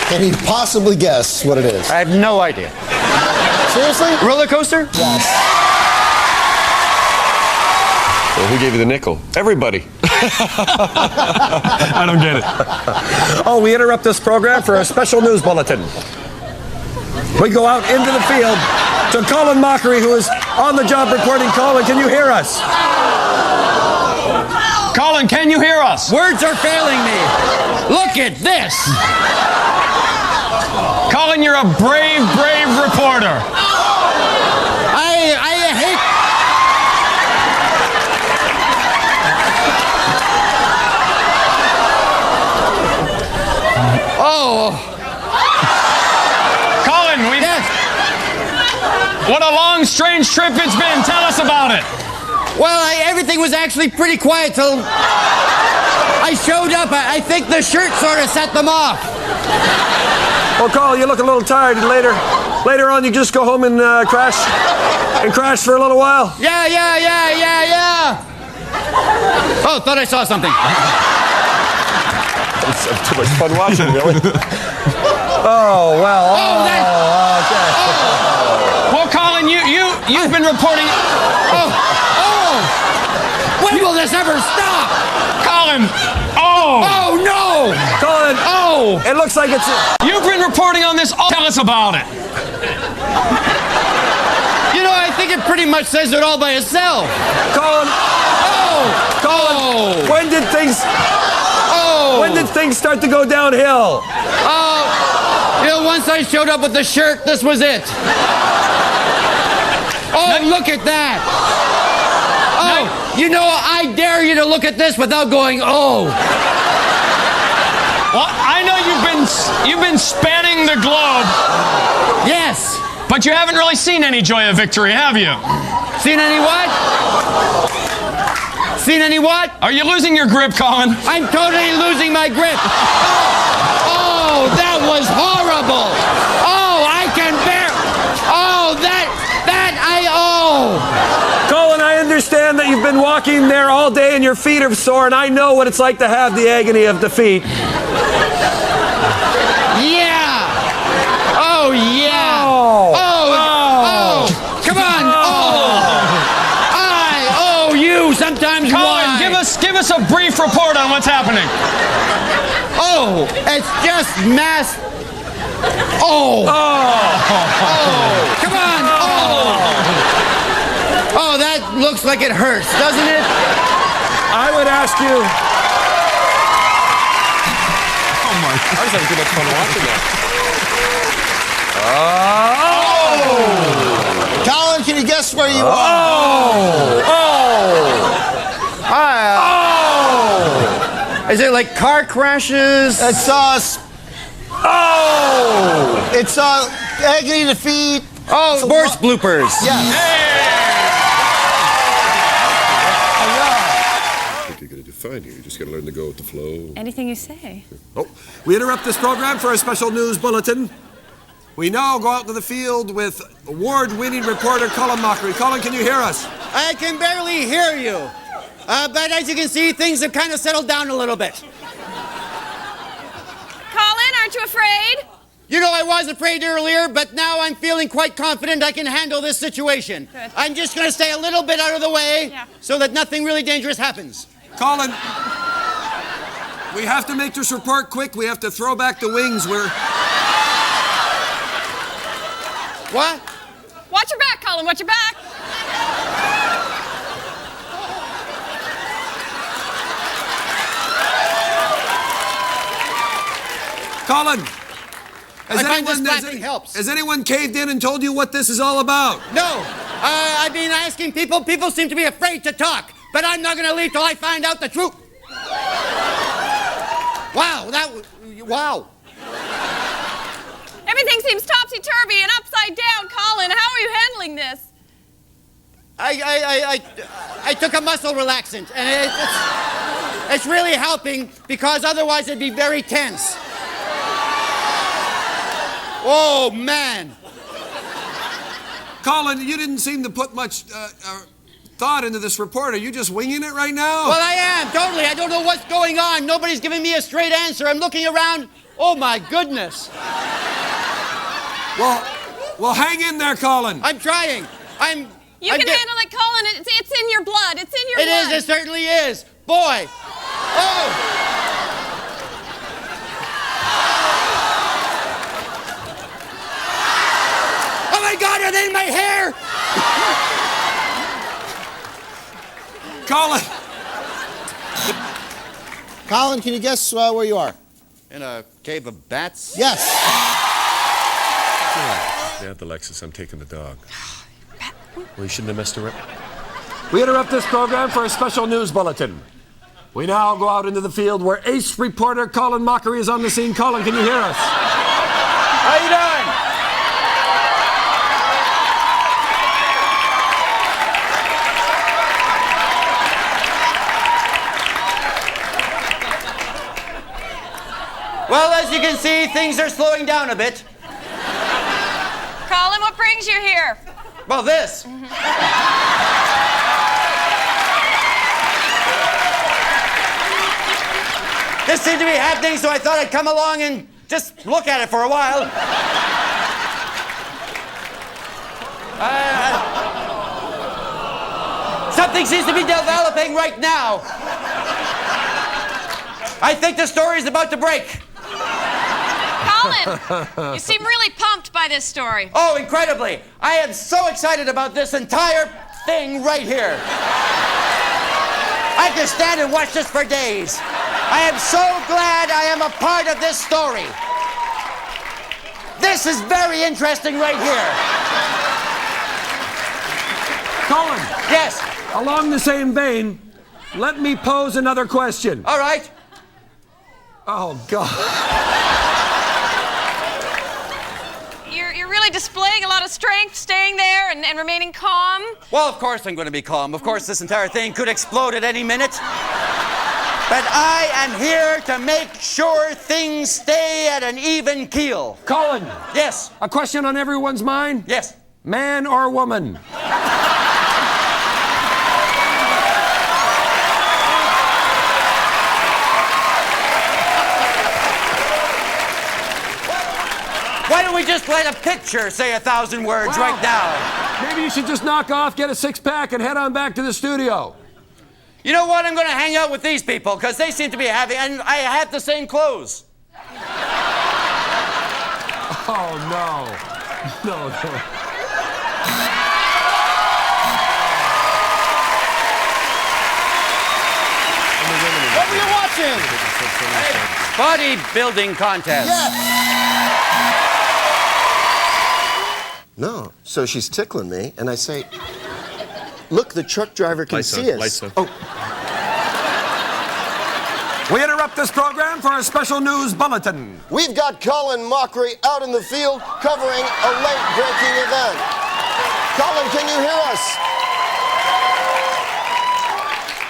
Can you possibly guess what it is? I have no idea. Seriously? Roller coaster? Yes. Well, who gave you the nickel? Everybody. I don't get it. Oh, we interrupt this program for a special news bulletin. We go out into the field to Colin Mockery, who is on the job reporting. Colin, can you hear us? Colin, can you hear us? Words are failing me. Look at this. Colin, you're a brave, brave reporter. I hate... Oh. Colin, Yes. what a long, strange trip it's been. Tell us about it. Well, everything was actually pretty quiet till I showed up. I think the shirt sort of set them off. Well, Colin, you look a little tired. And later on, you just go home and crash for a little while. Yeah. Oh, thought I saw something. It's too much fun watching, really. Oh well. Okay. Well, Colin, you've been reporting. When will this ever stop? Colin. Oh no! Colin. Oh! It looks like it's. You've been reporting on this. Tell us about it. You know, I think it pretty much says it all by itself. Colin. Colin. When did things start to go downhill? You know, once I showed up with the shirt, this was it. Oh, look at that. Oh, you know, I dare you to look at this without going, oh. Well, I know you've been spanning the globe. Yes. But you haven't really seen any joy of victory, have you? Seen any what? Seen any what? Are you losing your grip, Colin? I'm totally losing my grip. Oh, that was horrible. Oh, I can bear. Oh, Colin, I understand that you've been walking there all day and your feet are sore, and I know what it's like to have the agony of defeat. Yeah. Oh, yeah. Oh. Come on. I owe you sometimes. Colin, why? give us a brief report on what's happening. Oh, it's just mass. Oh. Come on. Oh, that looks like it hurts, doesn't it? I would ask you. Oh my! I was having too much fun watching that. Colin, can you guess where you are? Is it like car crashes? It's agony defeat. Oh, sports bloopers. Yes. fine here. You just got to learn to go with the flow. Anything you say. Oh, we interrupt this program for a special news bulletin. We now go out to the field with award-winning reporter Colin Mockery. Colin, can you hear us? I can barely hear you. But as you can see, things have kind of settled down a little bit. Colin, aren't you afraid? You know, I was afraid earlier, but now I'm feeling quite confident I can handle this situation. Good. I'm just going to stay a little bit out of the way so that nothing really dangerous happens. Colin, we have to make this report quick. We have to throw back the wings. What? Watch your back, Colin. Watch your back. Colin, helps. Has anyone caved in and told you what this is all about? No. I've been asking people. People seem to be afraid to talk. But I'm not going to leave till I find out the truth. Wow. Everything seems topsy-turvy and upside down. Colin, how are you handling this? I took a muscle relaxant, and it's really helping because otherwise it'd be very tense. Oh, man. Colin, you didn't seem to put much thought into this report. Are you just winging it right now? Well, I am, totally. I don't know what's going on. Nobody's giving me a straight answer. I'm looking around. Oh, my goodness. Well, hang in there, Colin. I'm trying. You can handle it, Colin. It's in your blood. It's in your blood. It is. It certainly is. Boy. Oh. Oh, my God, are they in my hair? Colin. Colin, can you guess where you are? In a cave of bats? Yes. Yeah, the Lexus. I'm taking the dog. Well, you shouldn't have messed around. We interrupt this program for a special news bulletin. We now go out into the field where ace reporter Colin Mockery is on the scene. Colin, can you hear us? How you doing? Well, as you can see, things are slowing down a bit. Colin, what brings you here? Well, this. This seemed to be happening, so I thought I'd come along and just look at it for a while. Something seems to be developing right now. I think the story's about to break. Colin, you seem really pumped by this story. Oh, incredibly. I am so excited about this entire thing right here. I could stand and watch this for days. I am so glad I am a part of this story. This is very interesting right here. Colin. Yes. Along the same vein, let me pose another question. All right. Oh, God. You're really displaying a lot of strength, staying there and remaining calm. Well, of course I'm going to be calm. Of course, this entire thing could explode at any minute. But I am here to make sure things stay at an even keel. Colin. Yes. A question on everyone's mind? Yes. Man or woman? Why don't we just let a picture say 1,000 words right now? Maybe you should just knock off, get a six-pack, and head on back to the studio. You know what? I'm going to hang out with these people because they seem to be having, and I have the same clothes. Oh, no. No. What were you watching? Bodybuilding contest. Yes. No. So she's tickling me, and I say, look, the truck driver can see us. Lights on. Oh. We interrupt this program for a special news bulletin. We've got Colin Mockery out in the field covering a late-breaking event. Colin, can you hear us?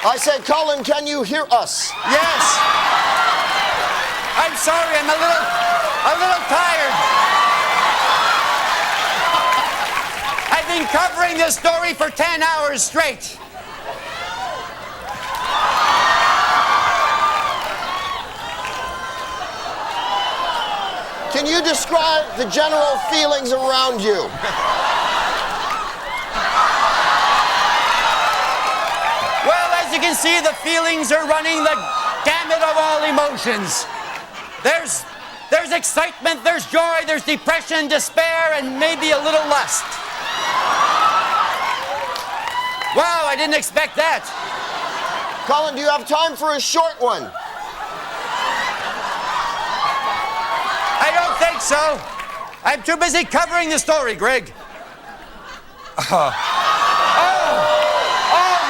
I said, Colin, can you hear us? Yes. I'm sorry, I'm a little tired. I've been covering this story for 10 hours straight. Can you describe the general feelings around you? Well, as you can see, the feelings are running the gamut of all emotions. There's excitement, there's joy, there's depression, despair, and maybe a little lust. Wow, I didn't expect that. Colin, do you have time for a short one? I don't think so. I'm too busy covering the story, Greg. Oh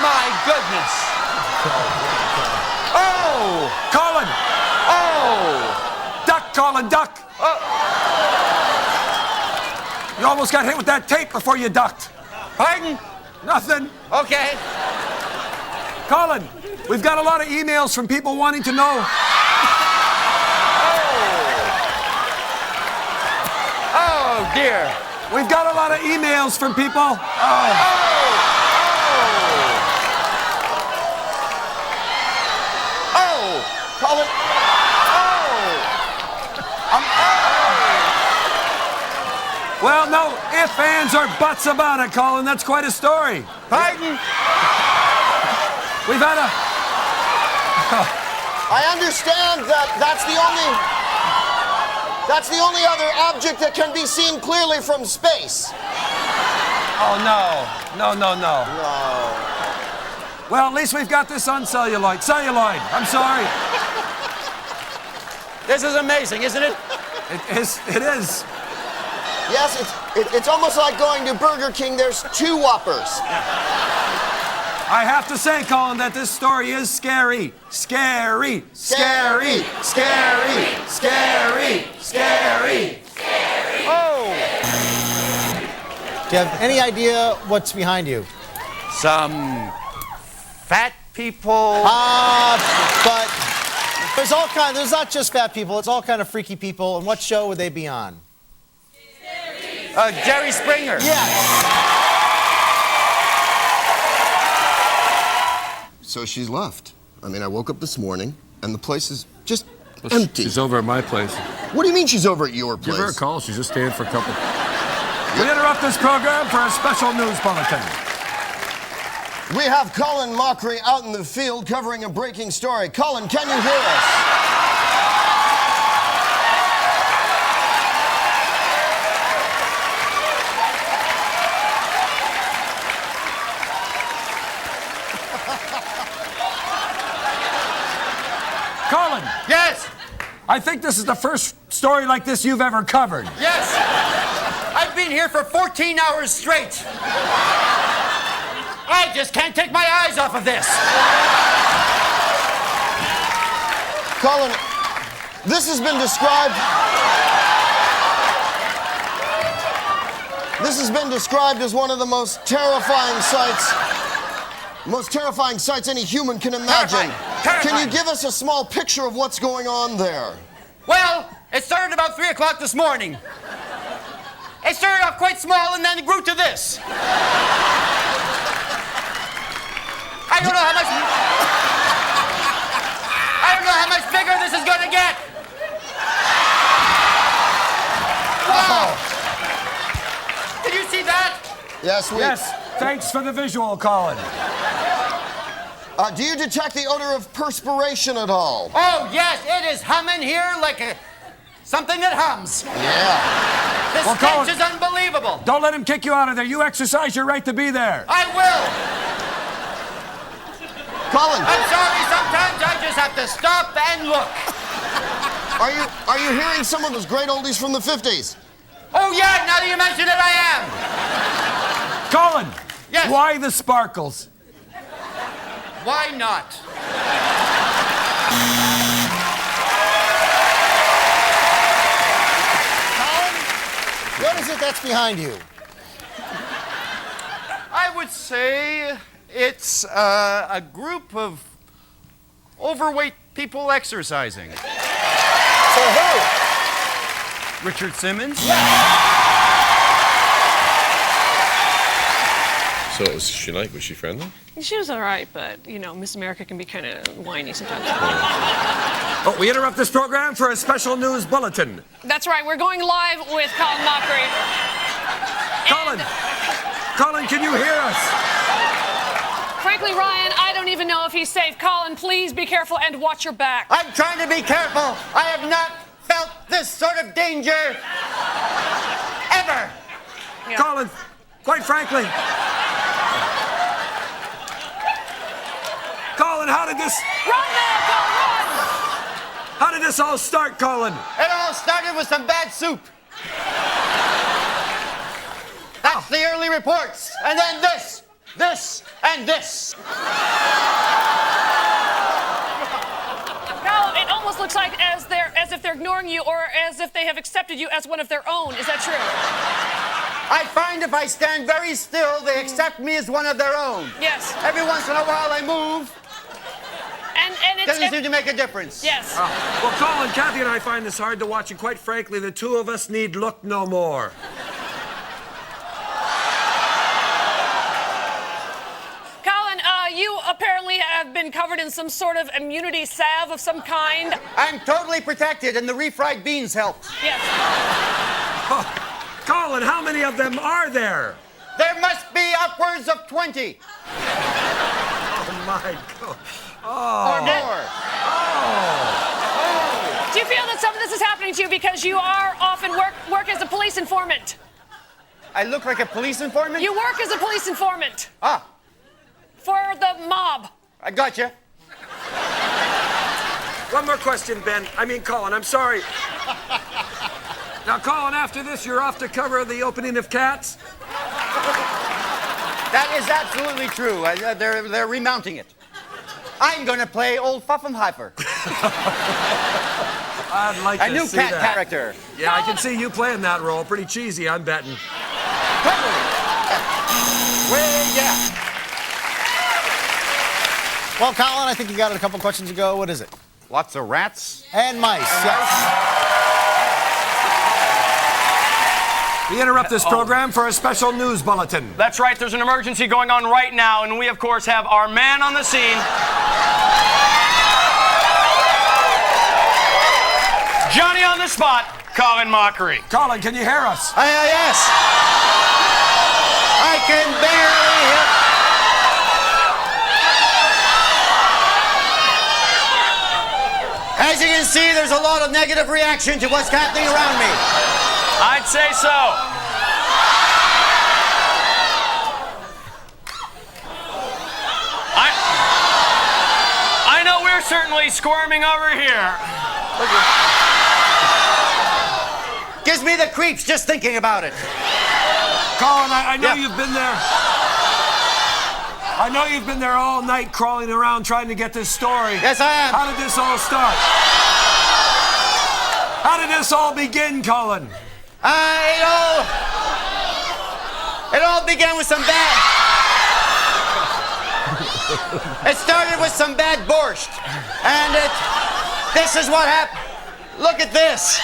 my goodness. Oh! Colin! Oh! Duck, Colin, duck! You almost got hit with that tape before you ducked. Pardon? Nothing. Okay. Colin, we've got a lot of emails from people wanting to know. Oh, dear. We've got a lot of emails from people. Colin. Well, no ifs, ands, or buts about it, Colin. That's quite a story. Pardon? We've had a... I understand that that's the only other object that can be seen clearly from space. Oh, no. No. Well, at least we've got this on celluloid. Celluloid. I'm sorry. This is amazing, isn't it? It is. Yes, it's almost like going to Burger King. There's 2 Whoppers. I have to say, Colin, that this story is scary. Scary. Scary. Scary. Scary. Scary. Oh! Do you have any idea what's behind you? Some fat people. But there's not just fat people, it's all kind of freaky people. And what show would they be on? Jerry Springer. Yes. So she's left. I mean, I woke up this morning, and the place is just empty. She's over at my place. What do you mean she's over at your place? Give her a call. She's just staying for a couple. We interrupt this program for a special news bulletin. We have Colin Mockery out in the field covering a breaking story. Colin, can you hear us? Colin. Yes. I think this is the first story like this you've ever covered. Yes. I've been here for 14 hours straight. I just can't take my eyes off of this. Colin, this has been described. This has been described as one of the most terrifying sights any human can imagine. Terrifying. Can you give us a small picture of what's going on there? Well, it started about 3 o'clock this morning. It started off quite small and then it grew to this. I don't know how much bigger this is going to get. Wow. Did you see that? Yes, Yes. Thanks for the visual, Colin. Do you detect the odor of perspiration at all? Oh, yes, it is humming here like something that hums. Yeah. The Well, stench Colin- is unbelievable. Don't let him kick you out of there. You exercise your right to be there. I will. Colin, I'm sorry, sometimes I just have to stop and look. are you hearing some of those great oldies from the 50s? Oh, yeah, now that you mention it, I am. Colin. Yes. Why the sparkles? Why not? What is it that's behind you? I would say It's a group of overweight people exercising. So who? Richard Simmons? So what was she like? Was she friendly? She was all right, but, you know, Miss America can be kind of whiny sometimes. Oh, we interrupt this program for a special news bulletin. That's right, we're going live with Colin Mockery. Colin, can you hear us? Frankly, Ryan, I don't even know if he's safe. Colin, please be careful and watch your back. I'm trying to be careful. I have not felt this sort of danger ever. Yeah. Colin, quite frankly. Colin, how did this... Run now, Colin, run! How did this all start, Colin? It all started with some bad soup. That's the early reports. And then this, and this. Colin, it almost looks like as if they're ignoring you or as if they have accepted you as one of their own. Is that true? I find if I stand very still, they accept me as one of their own. Yes. Every once in a while I move. And it's... Doesn't seem to make a difference. Yes. Well, Colin, Kathy and I find this hard to watch, and quite frankly, the two of us need look no more. Colin, you apparently have been covered in some sort of immunity salve of some kind. I'm totally protected, and the refried beans help. Yes. Oh, Colin, how many of them are there? There must be upwards of 20. Oh, my God. Or more. Do you feel that some of this is happening to you because you are often work as a police informant? I look like a police informant? You work as a police informant. Ah. For the mob. I gotcha. One more question, Colin, I'm sorry. Now, Colin, after this, you're off to cover the opening of Cats? That is absolutely true. They're remounting it. I'm going to play old Pfeffenheifer. I'd like a to new see cat that. character. Yeah, I can see you playing that role. Pretty cheesy, I'm betting. Well, yeah. Well, Colin, I think you got it a couple questions ago. What is it? Lots of rats. And mice, yes. We interrupt this program for a special news bulletin. That's right, there's an emergency going on right now, and we, of course, have our man on the scene. Johnny on the spot, Colin Mockery. Colin, can you hear us? Yes. I can barely hear. As you can see, there's a lot of negative reaction to what's happening around me. I'd say so. I know we're certainly squirming over here. Gives me the creeps just thinking about it. Colin, I know you've been there. I know you've been there all night crawling around trying to get this story. Yes, I am. How did this all start? How did this all begin, Colin? It all began with some bad. It started with some bad borscht, and this is what happened. Look at this.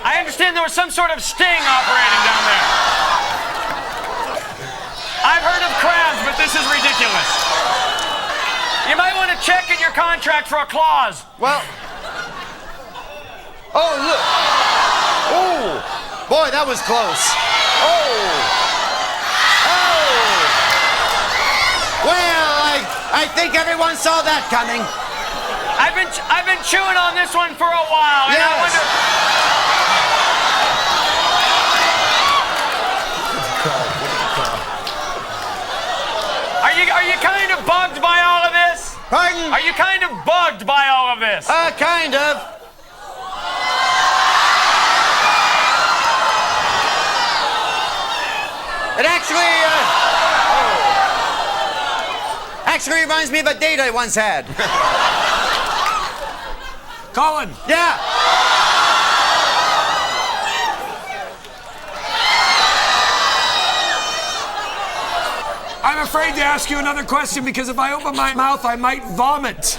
I understand there was some sort of sting operating down there. I've heard of crabs, but this is ridiculous. You might want to check in your contract for a clause. Well. Oh, look. Oh, boy, that was close. Well, I think everyone saw that coming. I've been chewing on this one for a while, and yes. I wonder. Are you kind of bugged by all of this? Pardon? Are you kind of bugged by all of this? Kind of. It actually reminds me of a date I once had. Colin. Yeah. I'm afraid to ask you another question because if I open my mouth, I might vomit.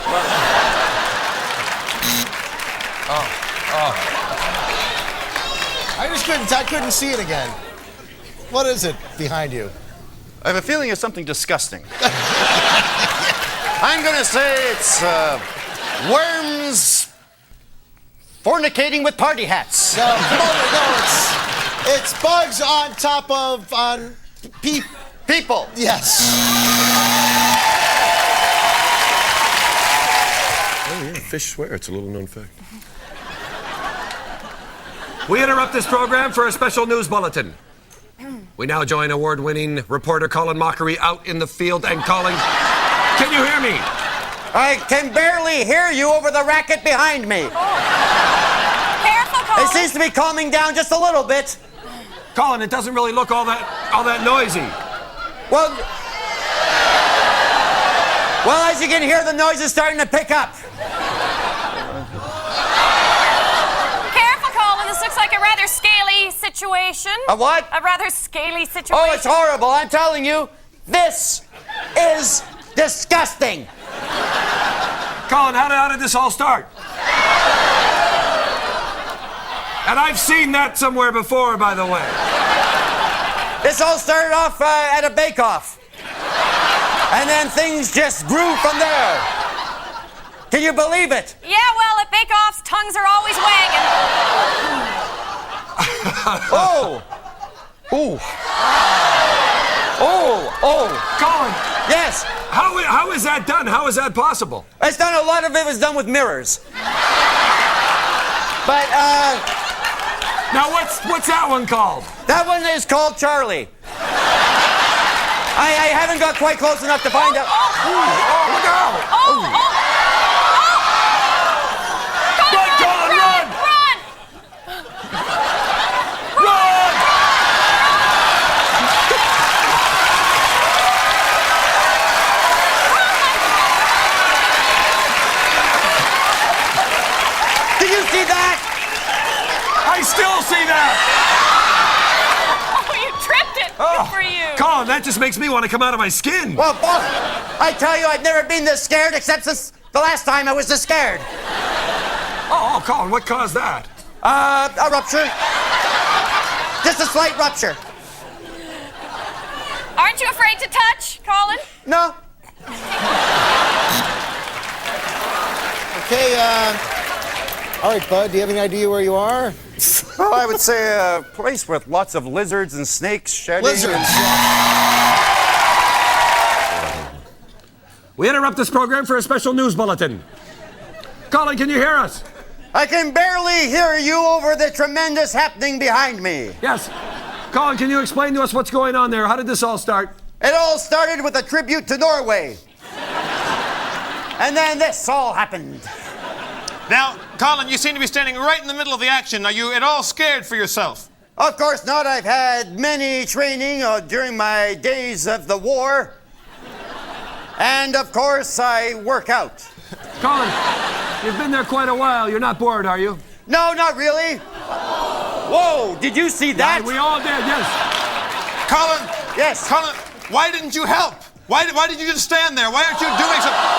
I couldn't see it again. What is it behind you? I have a feeling it's something disgusting. I'm gonna say it's worms fornicating with party hats. No, it's bugs on top of people. Yes. Oh, yeah, fish swear. It's a little known fact. We interrupt this program for a special news bulletin. We now join award-winning reporter Colin Mockery out in the field and calling. Can you hear me? I can barely hear you over the racket behind me. Careful, Colin. It seems to be calming down just a little bit. Colin, it doesn't really look all that noisy. Well, as you can hear, the noise is starting to pick up. Careful, Colin. This looks like a rather scaly situation. A what? A rather scaly situation. Oh, it's horrible. I'm telling you, this is disgusting. Colin, how did this all start? And I've seen that somewhere before, by the way. This all started off at a bake-off. And then things just grew from there. Can you believe it? Yeah, well, at bake-offs, tongues are always wagging. Oh! Ooh. Oh! Colin! Yes! How is that done? How is that possible? It's done, a lot of it was done with mirrors. But, Now, what's that one called? that one is called Charlie. I haven't got quite close enough to find out. Look out! Run, Colin, run! Run! Did you see that? I still see that! Oh, you tripped it. Good for you. Colin, that just makes me want to come out of my skin. Well, boss, I tell you, I've never been this scared except since the last time I was this scared. Oh, Colin, what caused that? A rupture. Just a slight rupture. Aren't you afraid to touch, Colin? No. Okay, all right, bud, do you have any idea where you are? Well, I would say a place with lots of lizards and snakes shedding. Lizards. We interrupt this program for a special news bulletin. Colin, can you hear us? I can barely hear you over the tremendous happening behind me. Yes. Colin, can you explain to us what's going on there? How did this all start? It all started with a tribute to Norway. And then this all happened. Now, Colin, you seem to be standing right in the middle of the action. Are you at all scared for yourself? Of course not. I've had many training during my days of the war. And of course, I work out. Colin, you've been there quite a while. You're not bored, are you? No, not really. Whoa, did you see that? Yeah, we all did, yes. Colin! Yes. Colin, why didn't you help? Why did you just stand there? Why aren't you doing something?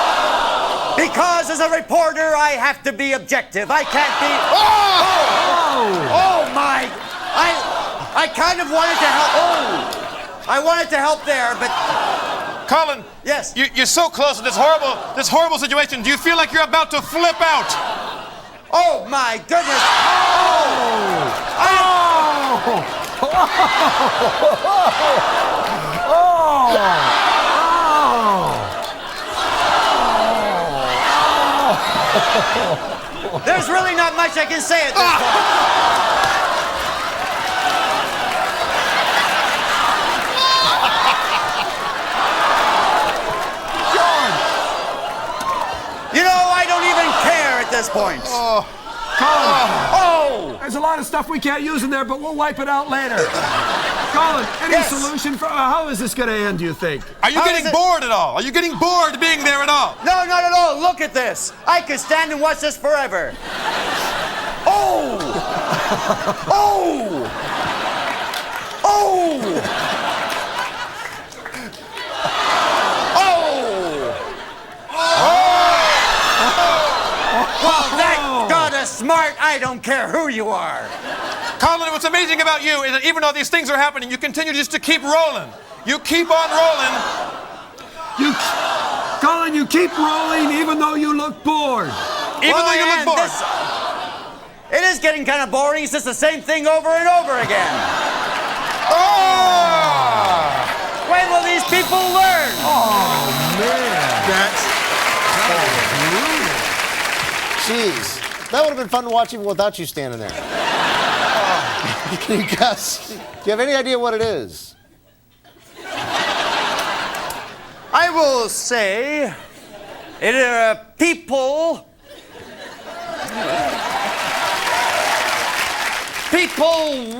Because as a reporter, I have to be objective. I can't be... Oh my... I kind of wanted to help... I wanted to help there, but... Colin, yes. You're so close to this horrible situation. Do you feel like you're about to flip out? Oh my goodness! There's really not much I can say at this point. You know, I don't even care at this point. Colin, there's a lot of stuff we can't use in there, but we'll wipe it out later. Colin, any solution for how is this going to end, do you think? Are you getting bored at all? Are you getting bored being there at all? No, not at all. Look at this. I could stand and watch this forever. Oh! Oh! Oh! smart, I don't care who you are. Colin, what's amazing about you is that even though these things are happening, you continue just to keep rolling. You keep on rolling. Colin, you keep rolling even though you look bored. Even though you look bored. It is getting kind of boring. It's just the same thing over and over again. Oh! When will these people learn? Oh, man. That's Jeez. That would have been fun to watch even without you standing there. Can you guess? Do you have any idea what it is? I will say it are people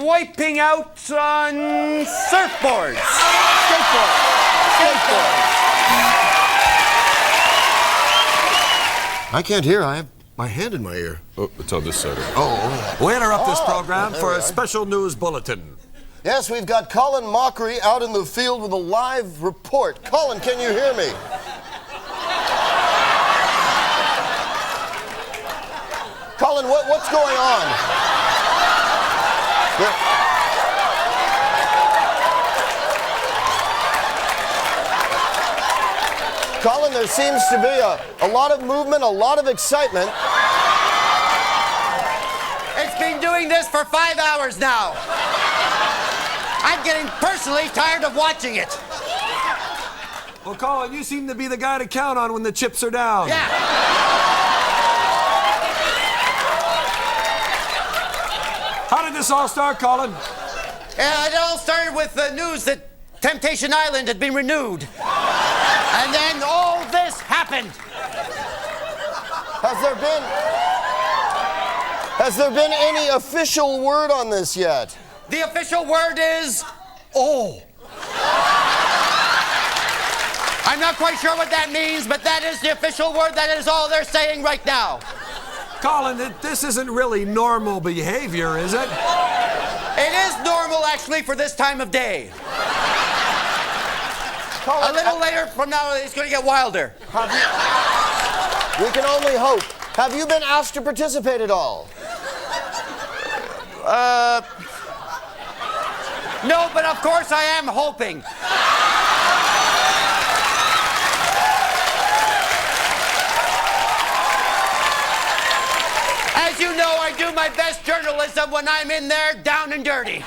wiping out on surfboards. Skateboards. I can't hear. I have my hand in my ear. Oh, it's on this side. We interrupt this program for a special news bulletin. Yes, we've got Colin Mockery out in the field with a live report. Colin, can you hear me? Colin, what's going on? Colin, there seems to be a lot of movement, a lot of excitement. It's been doing this for 5 hours now. I'm getting personally tired of watching it. Well, Colin, you seem to be the guy to count on when the chips are down. Yeah. How did this all start, Colin? It all started with the news that Temptation Island had been renewed. And then all this happened. Has there been any official word on this yet? The official word is, oh. I'm not quite sure what that means, but that is the official word. That is all they're saying right now. Colin, this isn't really normal behavior, is it? It is normal, actually, for this time of day. Colin, a little later from now, it's going to get wilder. We can only hope. Have you been asked to participate at all? No, but of course I am hoping. As you know, I do my best journalism when I'm in there down and dirty.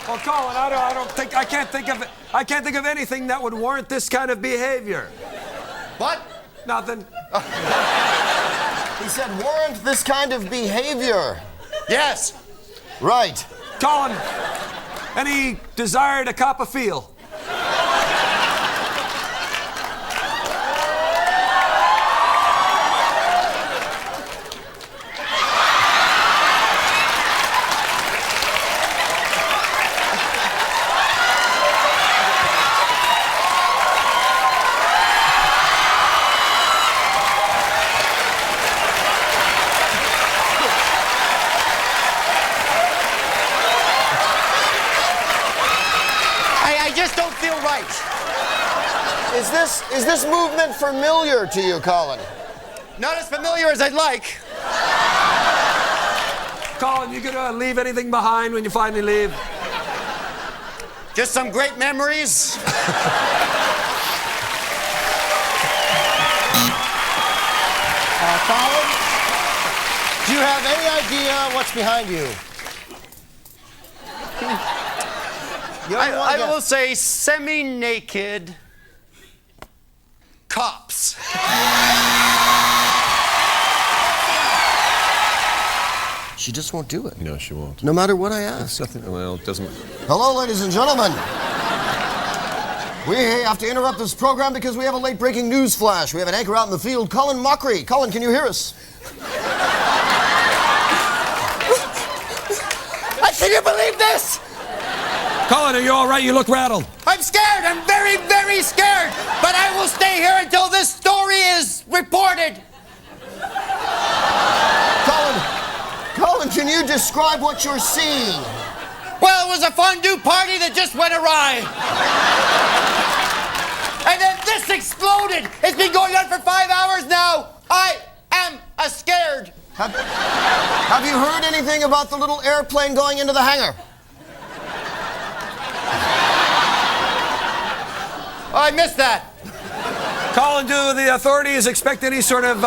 Well, Colin, I can't think of anything that would warrant this kind of behavior. What? Nothing. He said warrant this kind of behavior. Yes. Right. Colin, any desire to cop a feel? I just don't feel right. Is this movement familiar to you, Colin? Not as familiar as I'd like. Colin, you gonna leave anything behind when you finally leave? Just some great memories. Colin, do you have any idea what's behind you? I will say semi-naked cops. She just won't do it. No, she won't. No matter what I ask. Well, it doesn't. Hello, ladies and gentlemen. We have to interrupt this program because we have a late breaking news flash. We have an anchor out in the field, Colin Mockery. Colin, can you hear us? Can you believe this? Colin, are you all right? You look rattled. I'm scared. I'm very, very scared. But I will stay here until this story is reported. Colin, can you describe what you're seeing? Well, it was a fondue party that just went awry. And then this exploded. started. It's been going on for 5 hours now. I am scared. Have you heard anything about the little airplane going into the hangar? Oh, I missed that. Colin, do the authorities expect any sort of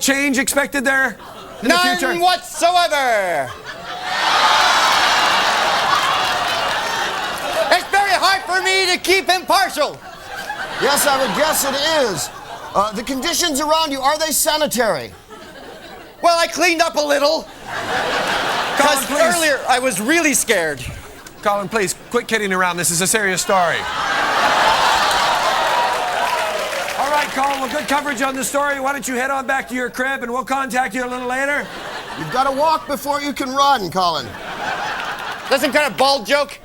change expected there in the future? None whatsoever. It's very hard for me to keep impartial. Yes, I would guess it is. The conditions around you, are they sanitary? Well, I cleaned up a little. Colin, Because please. earlier I was really scared. Colin, please, quit kidding around. This is a serious story. All right, Colin, well, good coverage on the story. Why don't you head on back to your crib, and we'll contact you a little later. You've got to walk before you can run, Colin. That's some kind of bald joke.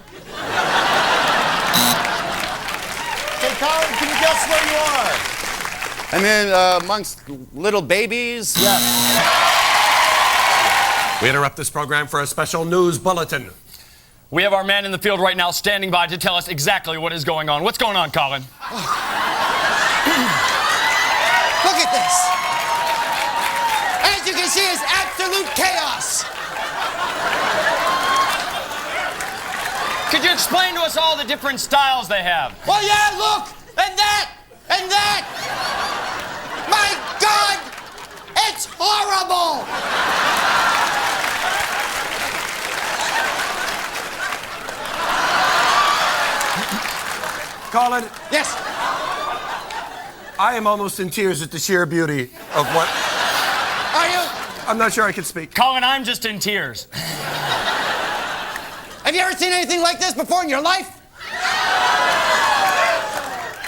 Hey, Colin, can you guess where you are? I'm in amongst little babies. Yeah. We interrupt this program for a special news bulletin. We have our man in the field right now standing by to tell us exactly what is going on. What's going on, Colin? Look at this. As you can see, it's absolute chaos. Could you explain to us all the different styles they have? Well, yeah, look, and that, and that. My God, it's horrible. Colin, Yes. I am almost in tears at the sheer beauty of what... Are you? I'm not sure I can speak. Colin, I'm just in tears. Have you ever seen anything like this before in your life?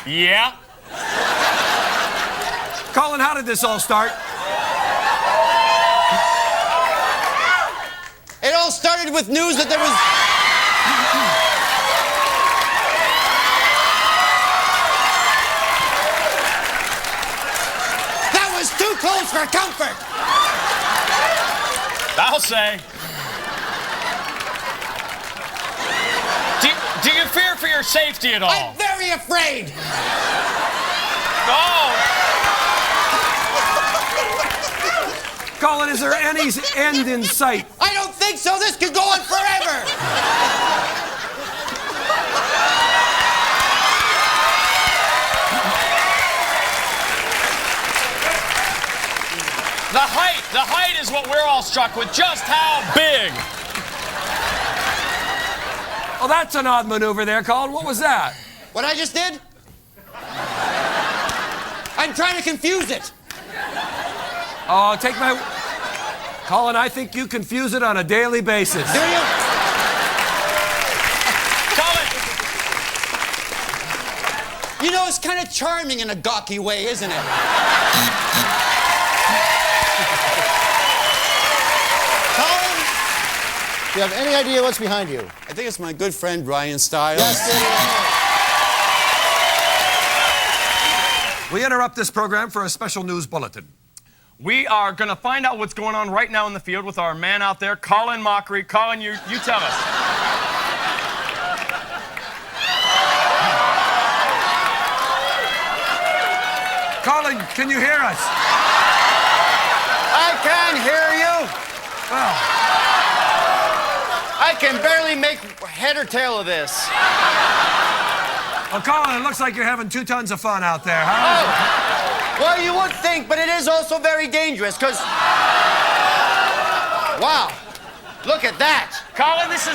Yeah? Colin, how did this all start? It all started with news that there was... That was too close for comfort. I'll say. Do you fear for your safety at all? I'm very afraid. Oh! Colin, is there any end in sight? I don't think so. This could go on forever. The height is what we're all struck with. Just how big? Oh, that's an odd maneuver there, Colin. What was that? What I just did? I'm trying to confuse it. Oh, take my... Colin, I think you confuse it on a daily basis. Do you? Colin! You know, it's kind of charming in a gawky way, isn't it? Colin? Do you have any idea what's behind you? I think it's my good friend Brian Stiles. Yes, it is. We interrupt this program for a special news bulletin. We are going to find out what's going on right now in the field with our man out there, Colin Mockery. Colin, you tell us. Colin, can you hear us? I can hear you. Well, I can barely make head or tail of this. well, Colin, it looks like you're having 2 tons of fun out there, huh? Oh. Well, you would think, but it is also very dangerous, because... Wow. Look at that. Colin, this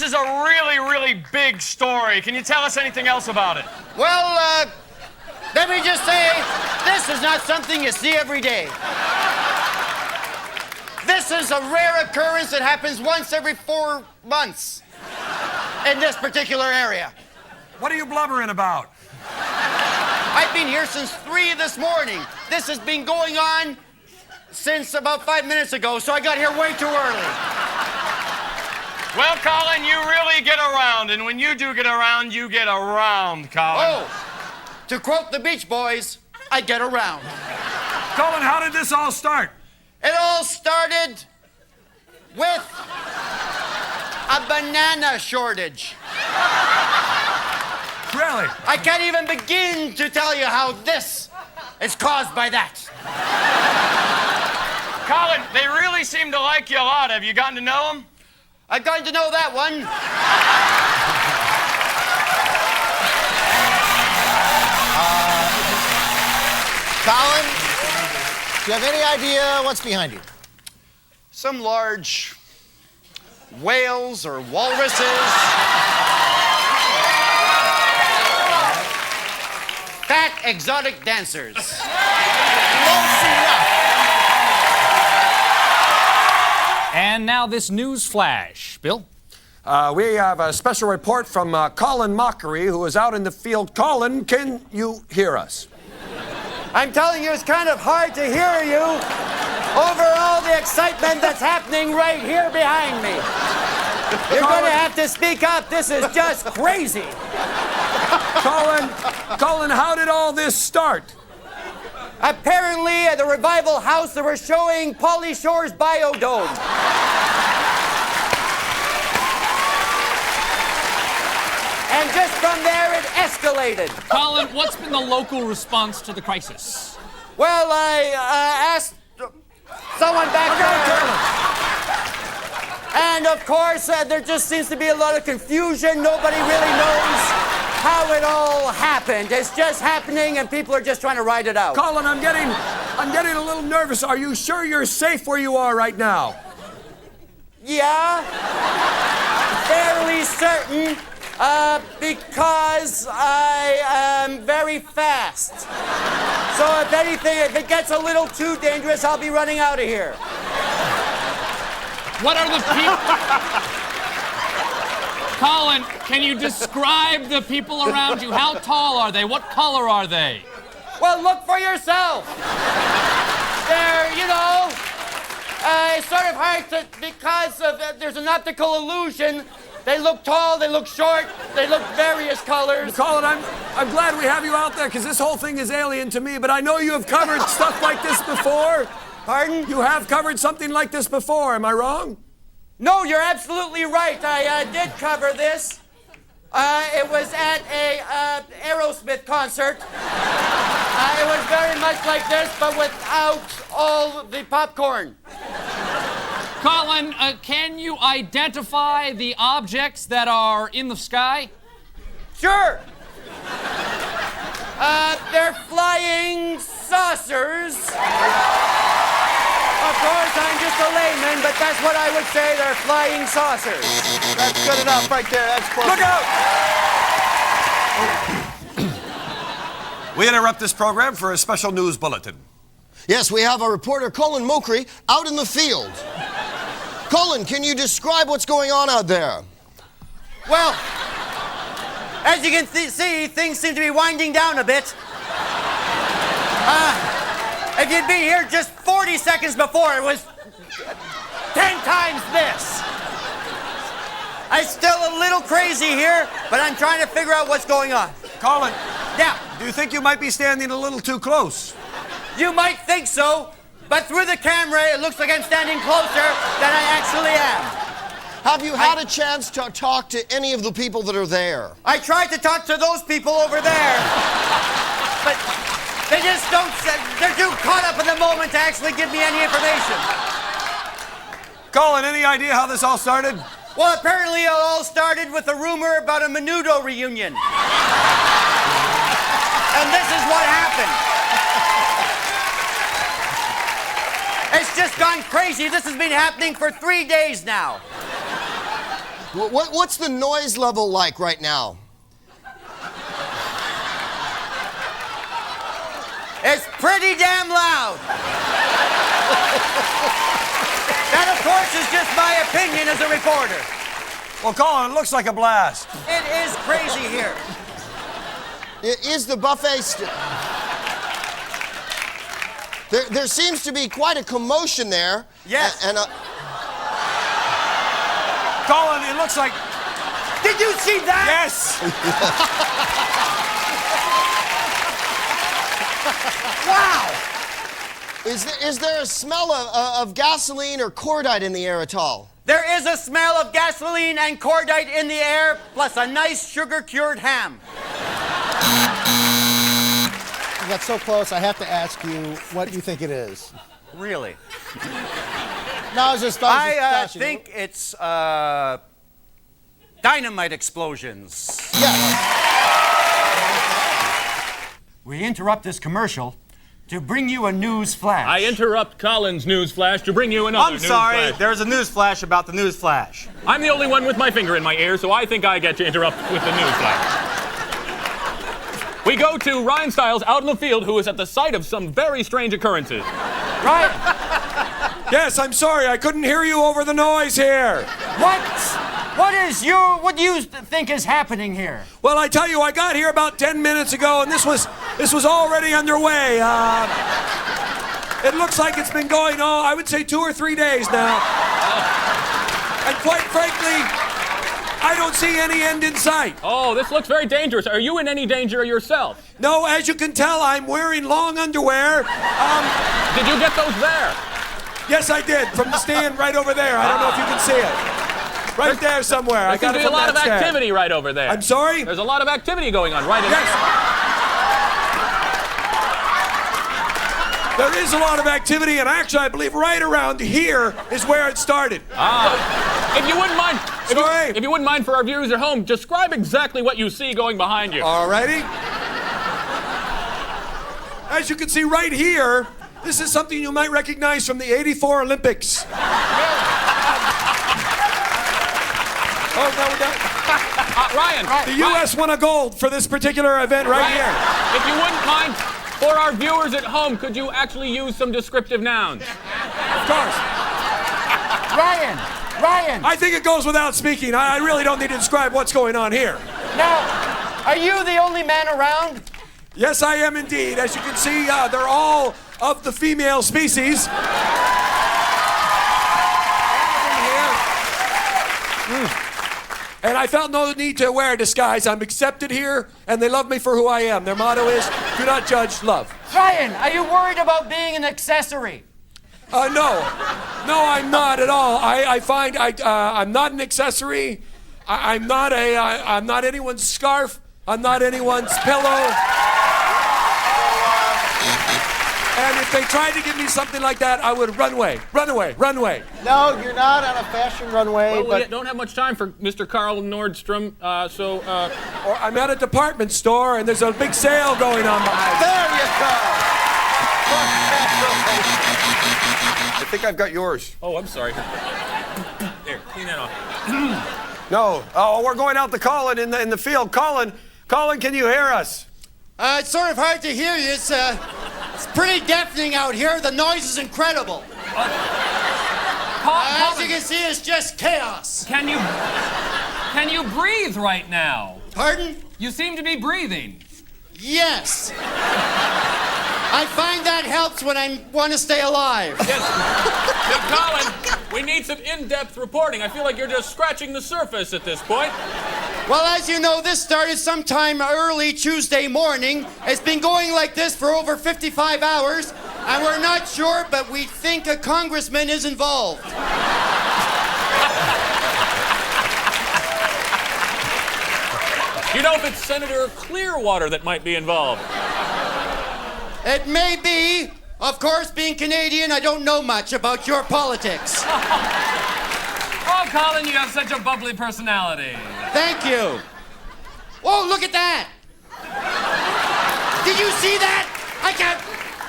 is a really, really big story. Can you tell us anything else about it? Well, let me just say, this is not something you see every day. This is a rare occurrence that happens once every 4 months in this particular area. What are you blubbering about? I've been here since 3 this morning. This has been going on since about 5 minutes ago, so I got here way too early. Well, Colin, you really get around, and when you do get around, you get around, Colin. Oh, to quote the Beach Boys, I get around. Colin, how did this all start? It all started with a banana shortage. Really? I can't even begin to tell you how this is caused by that. Colin, they really seem to like you a lot. Have you gotten to know them? I've gotten to know that one. Colin, do you have any idea what's behind you? Some large whales or walruses. Fat exotic dancers. Close enough. And now this news flash. Bill? We have a special report from Colin Mockery, who is out in the field. Colin, can you hear us? I'm telling you, it's kind of hard to hear you over all the excitement that's happening right here behind me. You're going to have to speak up. This is just crazy. Colin, how did all this start? Apparently, at the Revival House, they were showing Pauly Shore's Biodome. And just from there, it escalated. Colin, what's been the local response to the crisis? Well, I asked someone back there. And of course, there just seems to be a lot of confusion. Nobody really knows how it all happened. It's just happening, and people are just trying to ride it out. Colin, I'm getting a little nervous. Are you sure you're safe where you are right now? Yeah, fairly certain, because I am very fast. So if anything, if it gets a little too dangerous, I'll be running out of here. What are the people? Colin, can you describe the people around you? How tall are they? What color are they? Well, look for yourself. They're, it's sort of hard to, because of, there's an optical illusion. They look tall, they look short, they look various colors. Colin, I'm glad we have you out there, because this whole thing is alien to me, but I know you have covered stuff like this before. Pardon? You have covered something like this before, am I wrong? No, you're absolutely right. I did cover this. It was at a Aerosmith concert. It was very much like this, but without all the popcorn. Colin, can you identify the objects that are in the sky? Sure. They're flying saucers. Of course, I'm just a layman, but that's what I would say. They're flying saucers. That's good enough right there. That's close. Look out! We interrupt this program for a special news bulletin. Yes, we have our reporter, Colin Mockery, out in the field. Colin, can you describe what's going on out there? Well, as you can see, things seem to be winding down a bit. If you'd been here just 40 seconds before, it was 10 times this. I'm still a little crazy here, but I'm trying to figure out what's going on. Colin. Yeah. Do you think you might be standing a little too close? You might think so, but through the camera, it looks like I'm standing closer than I actually am. Have you had a chance to talk to any of the people that are there? I tried to talk to those people over there, but they just don't, they're too caught up in the moment to actually give me any information. Colin, any idea how this all started? Well, apparently it all started with a rumor about a Menudo reunion. And this is what happened. It's just gone crazy. This has been happening for 3 days now. What's the noise level like right now? It's pretty damn loud. That, of course, is just my opinion as a reporter. Well, Colin, it looks like a blast. It is crazy here. Is the buffet there seems to be quite a commotion there. Yes. And Colin, it looks like... Did you see that? Yes! Wow! Is there a smell of gasoline or cordite in the air at all? There is a smell of gasoline and cordite in the air, plus a nice sugar-cured ham. You got so close, I have to ask you what you think it is. Really? No, I was just I think it's dynamite explosions. We interrupt this commercial to bring you a news flash. I interrupt Colin's news flash to bring you another I'm sorry, news flash. there's a news flash about the news flash. I'm the only one with my finger in my ear, so I think I get to interrupt with the news flash. We go to Ryan Stiles out in the field, who is at the site of some very strange occurrences. Right? Yes, I'm sorry, I couldn't hear you over the noise here. What do you think is happening here? Well, I tell you, I got here about 10 minutes ago, and this was already underway. It looks like it's been going on, I would say 2 or 3 days now. And quite frankly, I don't see any end in sight. Oh, this looks very dangerous. Are you in any danger yourself? No, as you can tell, I'm wearing long underwear. Did you get those there? Yes, I did, from the stand right over there. I don't know if you can see it. Right there somewhere. There I got seems it to be a from lot of that stand. activity right over there. I'm sorry? There's a lot of activity going on right in Yes. There is a lot of activity, and actually, I believe right around here is where it started. If you wouldn't mind, Sorry? if you wouldn't mind for our viewers at home, describe exactly what you see going behind you. Alrighty. As you can see right here, this is something you might recognize from the '84 Olympics. Oh, no, we're done. Ryan. The U.S. won a gold for this particular event right here. If you wouldn't mind, for our viewers at home, could you actually use some descriptive nouns? Of course. Ryan! I think it goes without speaking. I really don't need to describe what's going on here. Now, are you the only man around? Yes, I am indeed. As you can see, they're all of the female species. And I felt no need to wear a disguise. I'm accepted here, and they love me for who I am. Their motto is, do not judge, love. Ryan, are you worried about being an accessory? No, I'm not at all. I find I'm not an accessory. I'm not anyone's scarf. I'm not anyone's pillow. And if they tried to give me something like that, I would run away. No, you're not on a fashion runway, Well, we don't have much time for Mr. Carl Nordstrom, Or I'm at a department store and there's a big sale going on behind. there you go. I think I've got yours. Oh, I'm sorry. There, clean that off. No. Oh, we're going out to Colin in the field. Colin, can you hear us? It's sort of hard to hear you. It's pretty deafening out here. The noise is incredible. As you can see, it's just chaos. Can you breathe right now? Pardon? You seem to be breathing. Yes. I find that helps when I want to stay alive. Yes. Now, Colin, we need some in-depth reporting. I feel like you're just scratching the surface at this point. Well, as you know, this started sometime early Tuesday morning. It's been going like this for over 55 hours, and we're not sure, but we think a congressman is involved. You know if it's Senator Clearwater that might be involved? It may be. Of course, being Canadian, I don't know much about your politics. Oh, Colin, you have such a bubbly personality. Thank you. Oh, look at that. Did you see that? I can't.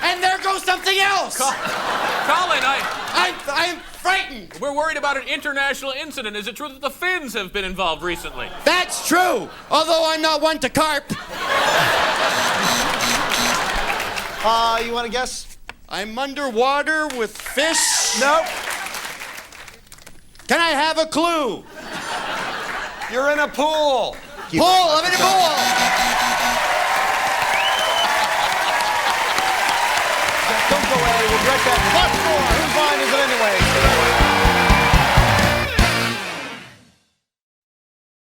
And there goes something else. Colin, I'm frightened. We're worried about an international incident. Is it true that the Finns have been involved recently? That's true. Although I'm not one to carp. You want to guess? I'm underwater with fish. Nope. Can I have a clue? You're in a pool. Pool. I'm in a pool. Don't go away. We'll be right back. Much more. Whose line is it anyway?